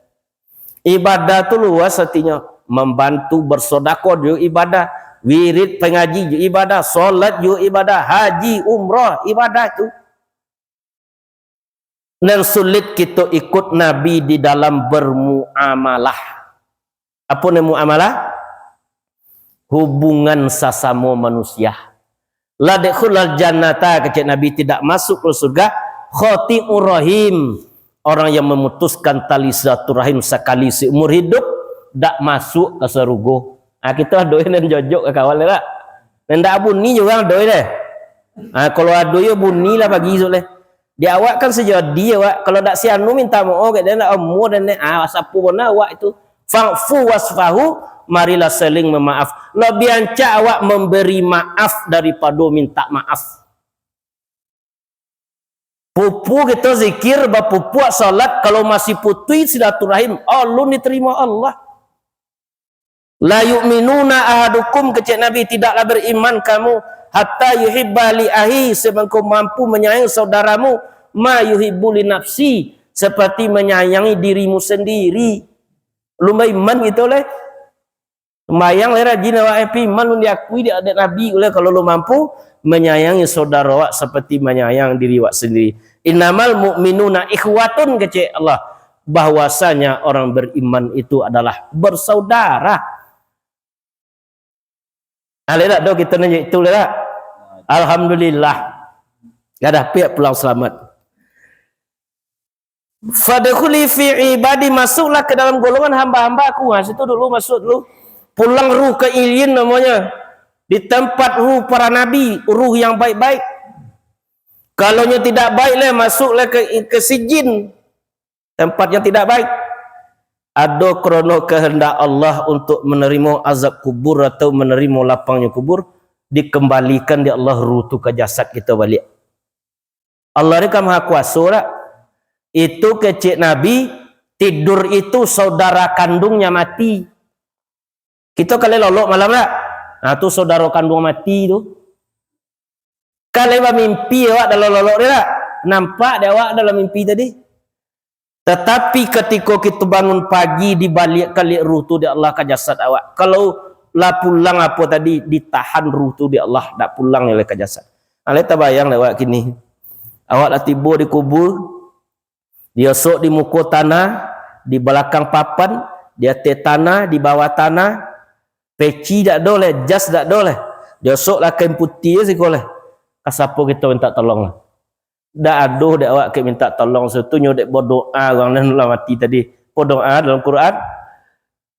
Ibadah tu luas artinya membantu bersedekah juga ibadah, wirid pengaji juga ibadah, solat juga ibadah, haji, umrah ibadah tu. Dan sulit kita ikut Nabi di dalam bermuamalah. Apa nama muamalah? Hubungan sesama manusia. La dakhulal jannata kata Nabi tidak masuk ke surga khati'ur rahim. Orang yang memutuskan tali silaturahim sekali seumur hidup tak masuk ke surga. Kita doa dan jojok ke kawan lah. Dan tak bunyi juga doa deh. Kalau ada ya bunyi lah bagi soleh. Dia awak kan sejadi awak. Kalau tak sianu minta maaf kat dia nak umur dan sapu bona awak itu. Fa'fu wasfahu, marilah saling memaaf. Lebih ancak awak memberi maaf daripada minta maaf. Pupu kita zikir, bapupu salat, kalau masih putih silaturahim, Allah diterima Allah. La yu'minuna ahadukum kecik Nabi, tidaklah beriman kamu hatta yuhibba li ahi, sebab kau mampu menyayangi saudaramu ma yuhibbu li nafsi, seperti menyayangi dirimu sendiri. Lumba iman gitu leh. Sembayang leh rajin awak iman lu diakui dia ada Nabi oleh kalau lu mampu menyayangi saudara awak seperti menyayangi diri awak sendiri. Innamal mu'minuna ikhwatun kecik Allah, bahwasanya orang beriman itu adalah bersaudara. Alhamdulillah do kita nanya itu lah. Alhamdulillah. Gak ada pihak pulang selamat. Fadkhuli fi ibadi, masuklah ke dalam golongan hamba-hamba aku. Situ dulu masuk dulu. Pulang ruh ke ilyin namanya. Di tempat ruh para nabi, ruh yang baik-baik. Kalau nya tidak baik lah, masuklah ke sijin. Tempat yang tidak baik. Ada krono kehendak Allah untuk menerima azab kubur atau menerima lapangnya kubur, dikembalikan di Allah ruh tu ke jasad kita balik. Allah ni kan maha kuasa lah. Itu kecik Nabi, tidur itu saudara kandungnya mati. Kita kali lolok malam lah. Nah tu saudara kandung mati tu. Kali mimpi awak dalam lolok dia tak? Nampak dia awak dalam mimpi tadi. Tetapi ketika kita bangun pagi, dibalik kali ruh tu di Allah ke jasad awak. Kalau lah pulang apa tadi, ditahan ruh tu di Allah, tak pulang oleh ke jasad. Alih tak bayang lah awak kini. Awak lah tiba di kubur, dia sok di muka tanah, di belakang papan, di atas tanah, di bawah tanah, peci tak boleh, jas tak boleh. Dia sok lah kain putih sih boleh. Siapa kita minta tolong lah. Dak aduh dak awak ke minta tolong setunya dak berdoa orang nan lah mati tadi. Berdoa dalam Quran.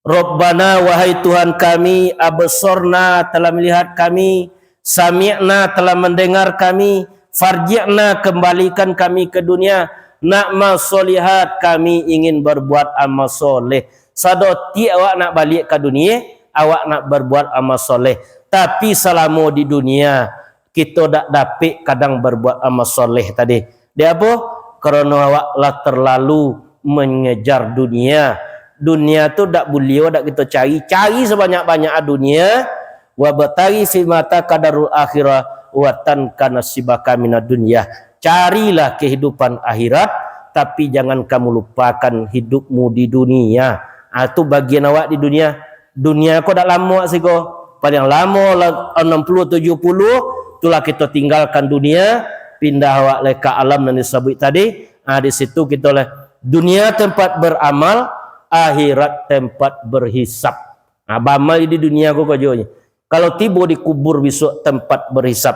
Rabbana wahai Tuhan kami, absorna telah melihat kami, sami'na telah mendengar kami, farji'na kembalikan kami ke dunia, na'mal solihat kami ingin berbuat amal soleh. Sadoti awak nak balik ke dunia, awak nak berbuat amal soleh. Tapi selama di dunia kita tak dapat kadang berbuat amal soleh tadi. Dia apa? Kerana awak lah terlalu mengejar dunia. Dunia tu tak boleh tak kita cari. Cari sebanyak-banyak dunia. Wa batari fi mata qadarul akhirah wa tanka nasibaka minad dunya. Carilah kehidupan akhirat, tapi jangan kamu lupakan hidupmu di dunia. Itu bagian awak di dunia. Dunia kau dah lama sih kau. Paling lama lah 60 70. Itulah kita tinggalkan dunia, pindah awak ke alam yang disebut tadi. Di situ kita lah dunia tempat beramal, akhirat tempat berhisap. Beramal di dunia kau kerjanya. Kalau tiba di kubur besok tempat berhisap.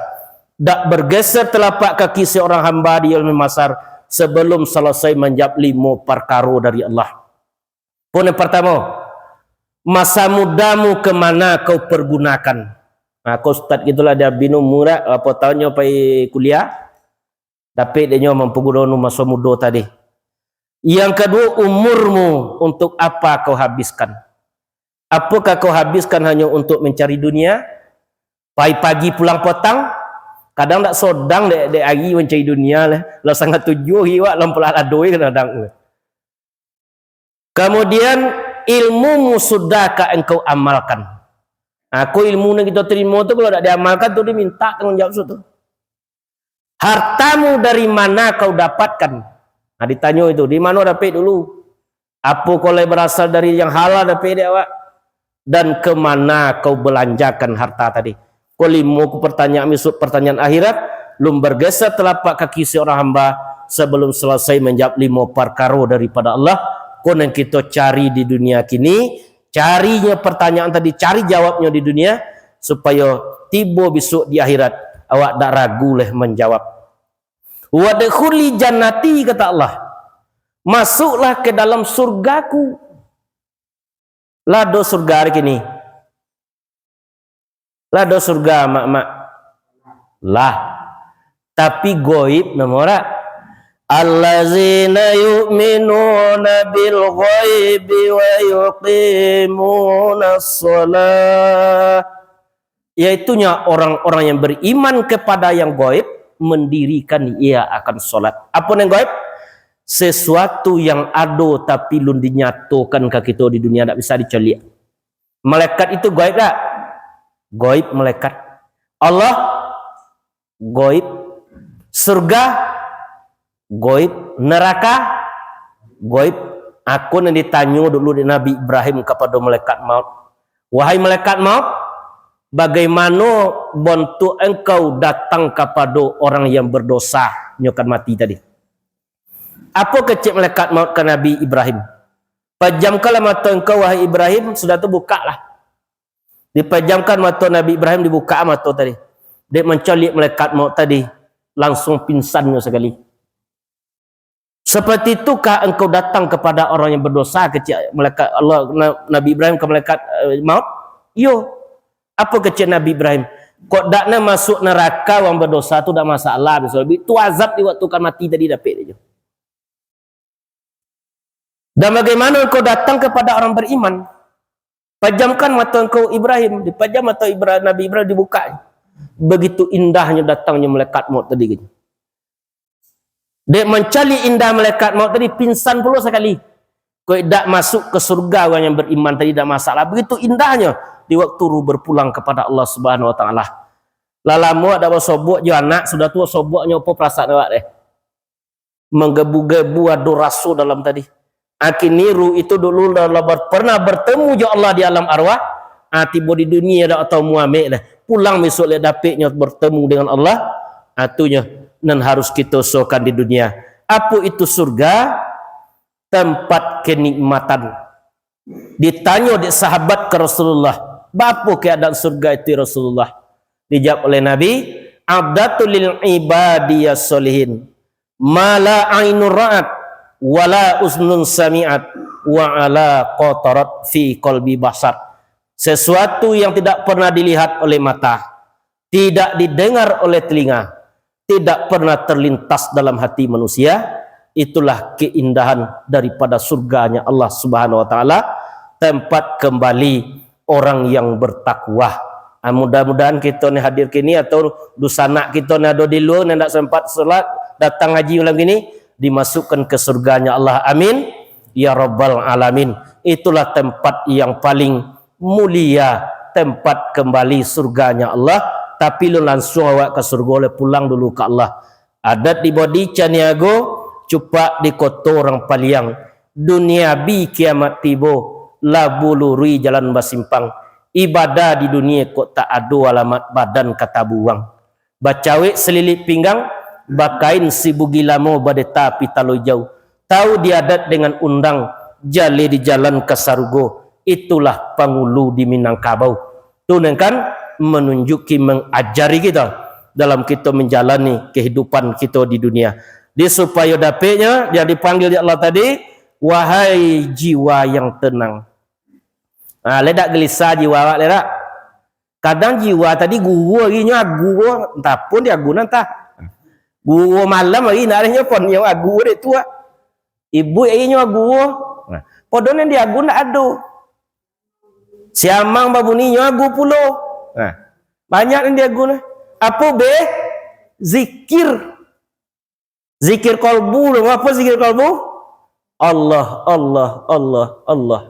Tak bergeser telapak kaki seorang hamba di alam mahsyar sebelum selesai menjawab 5 perkara dari Allah. Poin yang pertama, masa mudamu kemana kau pergunakan? Aku ustaz gitulah dia binu murah apa tahunnya pergi kuliah. Tapi dia mempengaruhi masa muda tadi. Yang kedua, umurmu untuk apa kau habiskan? Apakah kau habiskan hanya untuk mencari dunia? Pagi-pagi pulang petang, kadang tak sodang dek hari mencari dunia lah. Lah sangat tujuh hiwak lampulah adoi kadang. Kemudian ilmumu sudahkah engkau amalkan? Aku ilmu yang kita terima tu kalau tak diamalkan tu diminta tanggungjawab tu. Hartamu dari mana kau dapatkan? Nah, ditanya itu, di mana dapat dulu? Apa kau berasal dari yang halal dapat dia awak? Dan ke mana kau belanjakan harta tadi? Kau lima pertanyaan misut pertanyaan akhirat, belum bergeser telapak kaki seorang hamba sebelum selesai menjawab 5 perkara daripada Allah. Kau yang kita cari di dunia kini, carinya pertanyaan tadi, cari jawabnya di dunia supaya tiba besok di akhirat awak tak ragu leh menjawab. Wadkhuli jannati, kata Allah, masuklah ke dalam surgaku. Lado surga hari kini, lado surga mak-mak lah, tapi goib namanya allazina yu'minuna bil ghaibi wa yuqimuna shalah, yaitunya orang-orang yang beriman kepada yang gaib, mendirikan ia akan solat. Apa yang gaib? Sesuatu yang ada tapi belum dinyatakan ke kita di dunia, tak bisa diceliak. Malaikat itu gaib tak? Gaib malaikat. Allah gaib. Surga gaib. Neraka gaib. Aku yang ditanya dulu di Nabi Ibrahim kepada malaikat maut, wahai malaikat maut, bagaimana bentuk engkau datang kepada orang yang berdosa nyokan mati tadi? Apa kecil malaikat maut ke Nabi Ibrahim? Pejamkanlah mata engkau wahai Ibrahim, sudah tu buka lah. Dipejamkan mata Nabi Ibrahim, dibuka mata tadi. Dia mencolik malaikat maut tadi, langsung pingsannya sekali. Seperti itukah engkau datang kepada orang yang berdosa kecil malaikat Allah Nabi Ibrahim ke malaikat maut? Yo. Apa kecil Nabi Ibrahim? Kok dakna masuk neraka orang berdosa tu dah masalah, itu azab di waktu kan mati tadi dapat dia. Dan bagaimana engkau datang kepada orang beriman? Pejamkan mata engkau Ibrahim, dipejam mata Ibrahim, Nabi Ibrahim dibuka. Begitu indahnya datangnya malaikat maut tadi. Dia mencari indah malaikat maut tadi, pingsan pula sekali. Kau tidak masuk ke surga orang yang beriman tadi dah masalah. Begitu indahnya di waktu berpulang kepada Allah Subhanahu Wa Taala. Lalamu ada sobok je anak sudah tua, soboknya apa perasaan awak deh? Menggebu-gebu ada rasa dalam tadi. Akiniru itu dulu pernah bertemu je Allah di alam arwah. Tiba di dunia dah atau muamik dah. Pulang besok dia dapatnya bertemu dengan Allah. Atunya dan harus kita sokan di dunia. Apa itu surga? Tempat kenikmatan. Ditanya di sahabat ke Rasulullah, apa keadaan surga itu Rasulullah? Dijawab oleh Nabi, abdatul lil ibadiyas solihin, mala ainur ra'at, wala uznun sami'at, wa ala qatarat fi qalbi basar. Sesuatu yang tidak pernah dilihat oleh mata, tidak didengar oleh telinga, tidak pernah terlintas dalam hati manusia. Itulah keindahan daripada surganya Allah Subhanahu Wa Taala, tempat kembali orang yang bertakwa. Mudah-mudahan kita ni hadir kini atau dusanak kita ni ada di luar ni tak sempat solat, datang haji malam gini, dimasukkan ke surganya Allah. Amin ya rabbal alamin. Itulah tempat yang paling mulia, tempat kembali surganya Allah. Tapi lu langsung awak ke surga oleh pulang dulu ke Allah. Adat di bodi Caniago, cupak di kota orang Paliang, dunia bi kiamat tibo, labuluri jalan basimpang. Ibadah di dunia kok tak ada alamat badan kata buang. Bacawik selilit pinggang, bakain si bugilamo badeta pitalo jauh. Tahu diadat dengan undang, jale di jalan ke Sarugo. Itulah pangulu di Minangkabau. Itu kan menunjuki, mengajari kita dalam kita menjalani kehidupan kita di dunia. Dia supaya dapatnya, dia dipanggil oleh Allah tadi, wahai jiwa yang tenang. Ledak gelisah jiwa awak ledak. Kadang jiwa tadi gua ginya gua entah pun dia guna entah. Gua malam lagi nak ada pon yang agu dia tua. Ibu inya gua. Nah, podon yang dia guna ado. Siamang babuni nya agu pulo. Nah, banyak yang dia guna. Apa be? Zikir. Zikir kalbu, apa zikir kalbu? Allah, Allah, Allah, Allah.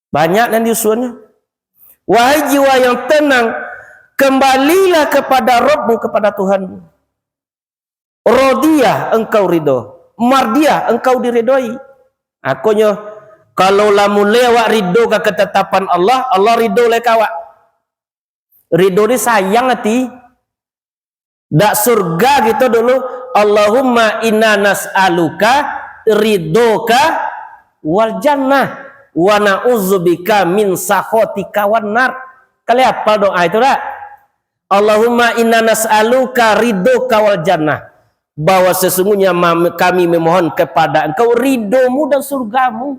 Banyak yang diusulnya. Wahai jiwa yang tenang, kembalilah kepada Rabbmu, kepada Tuhanmu. Rodiyah, engkau ridho. Mardiyah, engkau diridhoi. Akunya, kalau lamu lewat ridho ke ketetapan Allah, Allah ridho le kawak. Ridho ni sayang hati. Dak surga gitu dulu. Allahumma inna nas'aluka ridhoka wal jannah wa na'udzubika min sakhatika wan nar. Kalian apa doa itu dak? Allahumma inna nas'aluka ridhoka wal jannah. Bahwa sesungguhnya kami memohon kepada engkau ridhomu dan surgamu.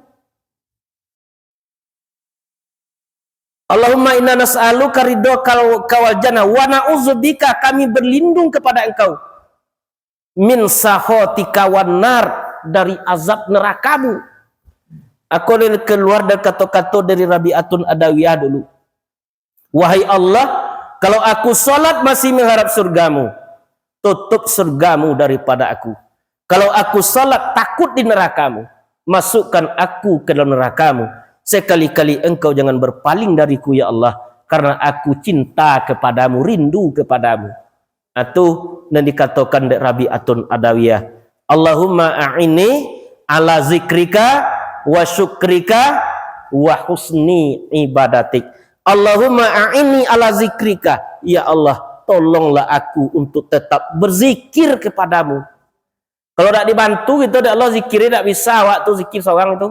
Allahumma inna nas'aluka ridhoka wal jannah wa na'udzubika, kami berlindung kepada engkau min sakhatika wan nar, dari azab nerakamu. Aku keluar dari kata-kata dari Rabi'atun Adawiyah dulu. Wahai Allah, kalau aku salat masih mengharap surgamu, tutup surgamu daripada aku. Kalau aku salat takut di nerakamu, masukkan aku ke dalam nerakamu. Sekali-kali engkau jangan berpaling dariku ya Allah, karena aku cinta kepadamu, rindu kepadamu. Atau yang dikatakan dari Rabi'atun Adawiyah, Allahumma a'inni ala zikrika wa syukrika wa husni ibadatik. Allahumma a'inni ala zikrika, ya Allah tolonglah aku untuk tetap berzikir kepadamu. Kalau tak dibantu gitu, Allah zikirnya tak bisa waktu zikir seorang itu.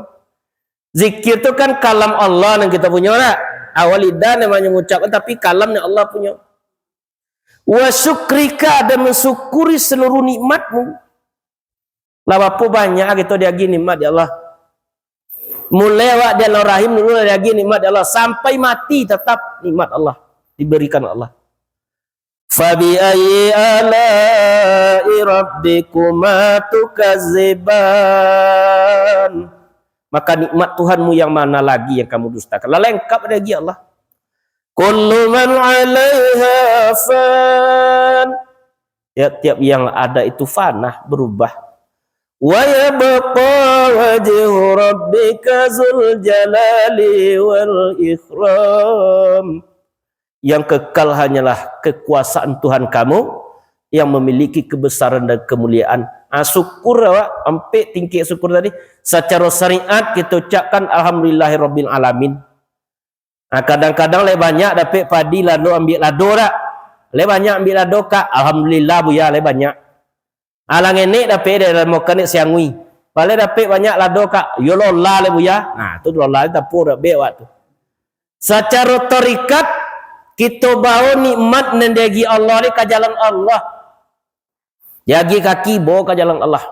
Zikir itu kan kalam Allah yang kita punya lah. Awalidan namanya mengucapkan, tapi kalamnya Allah punya. Wa syukrika, dan mensyukuri seluruh nikmatmu. Lah apa banyak gitu dia gini nikmat ya Allah. Mulai wa dia rahim dulu dia gini nikmat ya Allah, sampai mati tetap nikmat Allah diberikan Allah. Fabi ayyi ala'i rabbikuma tukazziban. Maka nikmat Tuhanmu yang mana lagi yang kamu dustakan? Lah lengkap lagi Allah. Kullu man 'alaiha fan. Ya, tiap yang ada itu fana, berubah. Wa yabqa wajhu rabbika dzul jalali wal ikram. Yang kekal hanyalah kekuasaan Tuhan kamu yang memiliki kebesaran dan kemuliaan. Syukur awak, ampe tinggi syukur tadi. Secara syariat kita ucapkan alhamdulillahirabbil alamin. Kadang-kadang lebih banyak dapat padi lado ambil lado tak. Lebih banyak ambil lado kak, alhamdulillah buya lebih banyak. Alang ini dapat dari mokanik siangui. Paling dapat banyak lado kak, yo lola le buya. Nah, tu lola tak pura bewat tu. Secara tarikat kita bawa nikmat nendegi Allah ni ke jalan Allah. Jagi kaki bawa ke jalan Allah.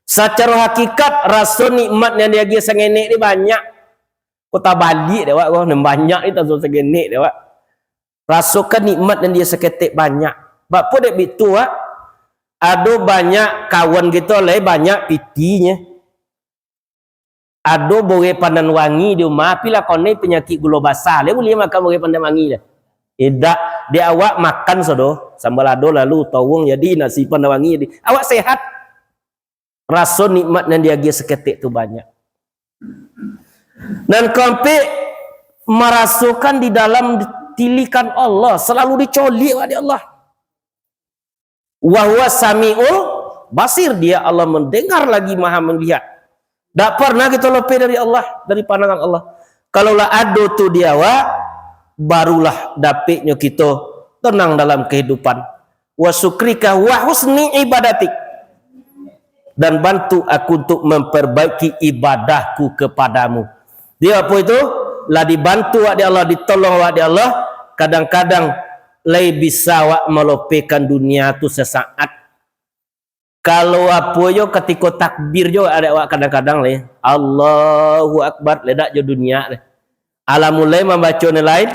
Secara hakikat rasa nikmat yang dia sengenek ni banyak. Kota balik dia wak, banyak ni tak so sengenek dia wak. Rasakan nikmat yang dia seketik banyak. Bapa dek bitu wak. Ada banyak kawan kita le banyak pitinya. Ada boleh pandan wangi di rumah, pila kone penyakit gula basah. Le boleh makan boleh pandan wangi dah. Tidak, dia awak makan sodo sambal ado lalu tawung jadi nasi pandang wangi jadi awak sehat. Rasa nikmat yang dia seketik tu banyak. Dan sampai merasukan di dalam tilikan Allah, selalu dicolik oleh Allah. Wa huwa samiul basir, dia Allah mendengar lagi maha melihat. Tak pernah kita lepas dari Allah, dari pandangan Allah. Kalaulah ada tu dia awak, barulah dapatnya kita tenang dalam kehidupan. Wa syukrika wa husni ibadatik, dan bantu aku untuk memperbaiki ibadahku kepadamu. Dia apa itu? Lah dibantu wa di Allah, ditolong wa di Allah. Kadang-kadang lay bisa wa melopekan dunia tu sesaat. Kalau apa yo ketika takbir jo ada wa kadang-kadang le Allahu Akbar ledak jo dunia le. Alamulai membaca lain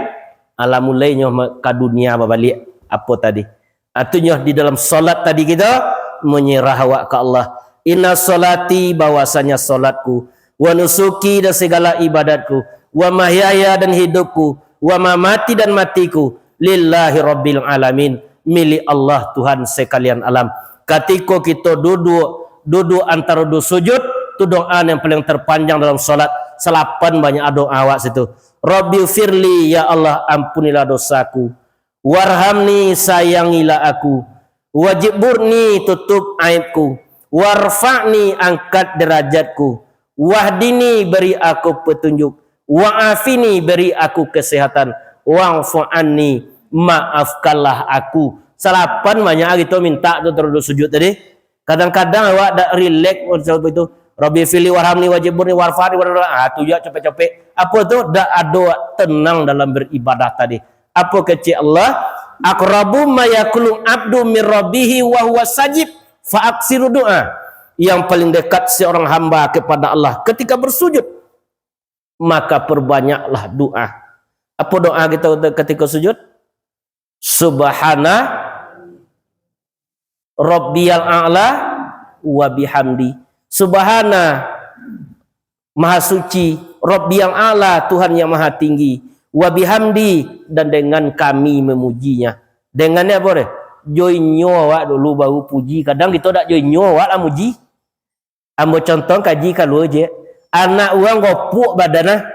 alam mulainya ke dunia balik apa tadi artinya di dalam solat tadi kita menyerah awak ke Allah. Inna solati bahwasanya solatku, wa nusuki dan segala ibadatku, wa mahyaya dan hidupku, wa mamati dan matiku lillahi rabbil alamin, milik Allah Tuhan sekalian alam. Ketika kita duduk antara dua sujud, itu doa yang paling terpanjang dalam solat. Selapan banyak doa awak situ. Rabbi firli, ya Allah ampunilah dosaku, warhamni sayangilah aku, wajibburni tutup aibku, warfa'ni angkat derajatku, wahdini beri aku petunjuk, wa'afini beri aku kesehatan, wa'fu'anni maafkanlah aku. Salapan banyak gitu minta tu terus sujud tadi. Kadang-kadang awak dak relax waktu itu. Rabbi fili warhamni wajibburni warfa'ni tu ya capek-capek. Apa tu dak ada tenang dalam beribadah tadi. Apa kecil Allah? Aqrabu ma yakulu abdu min rabbihi wa huwa sajid fa aksiru doa. Yang paling dekat seorang hamba kepada Allah ketika bersujud, maka perbanyaklah doa. Apa doa kita ketika sujud? Subhana rabbiyal a'la wa bihamdi. Subhana maha suci, rabbiyal a'la Tuhan yang maha tinggi, wa bihamdi dan dengan kami memujinya. Dengannya apa deh? Joinyo awak dulu baru puji. Kadang kita tak joinyo awak lah muji. Ambo contoh kaji kalau je. Anak orang gopuk badannya.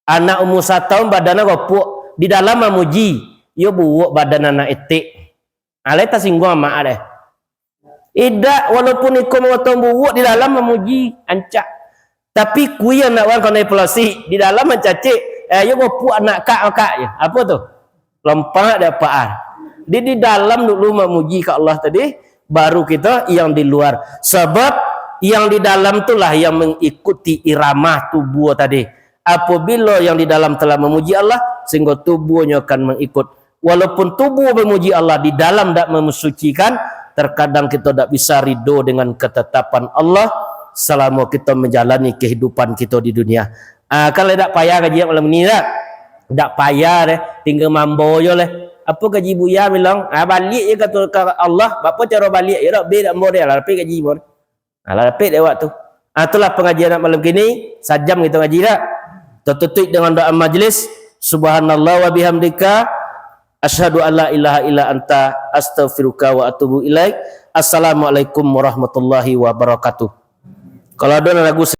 Anak umur 1 tahun badannya gopuk. Di dalam memuji. Yo buuk badan anak etik. Alai tak singgung mak deh. Tidak, walaupun ikut motong buuk di dalam memuji ancak. Tapi kuih anak orang kena pelasi di dalam mencacik. Yo gopuk anak kak je. Apa tu? Lompat dapat. Dia di dalam dulu memuji ke Allah tadi, baru kita yang di luar. Sebab yang di dalam itulah yang mengikuti irama tubuh tadi. Apabila yang di dalam telah memuji Allah, sehingga tubuhnya akan mengikut. Walaupun tubuh memuji Allah, di dalam tak memusucikan, terkadang kita tak bisa ridho dengan ketetapan Allah selama kita menjalani kehidupan kita di dunia. Kalau tak payah kaji malam ni tak payah deh, tinggal mambo je lah. Apa gaji buya bilang, balik je kata Allah, apa cara balik je tak, beda model lah, tapi gaji model. Lah dapat dia waktu. Itulah pengajian malam kini, sajam kita ngaji dah. Tertutup dengan doa majlis, subhanallah wa bihamdika, asyhadu an la ilaha illa anta, astaghfiruka wa atubu ilaik. Assalamualaikum warahmatullahi wabarakatuh. Kalau ada lagu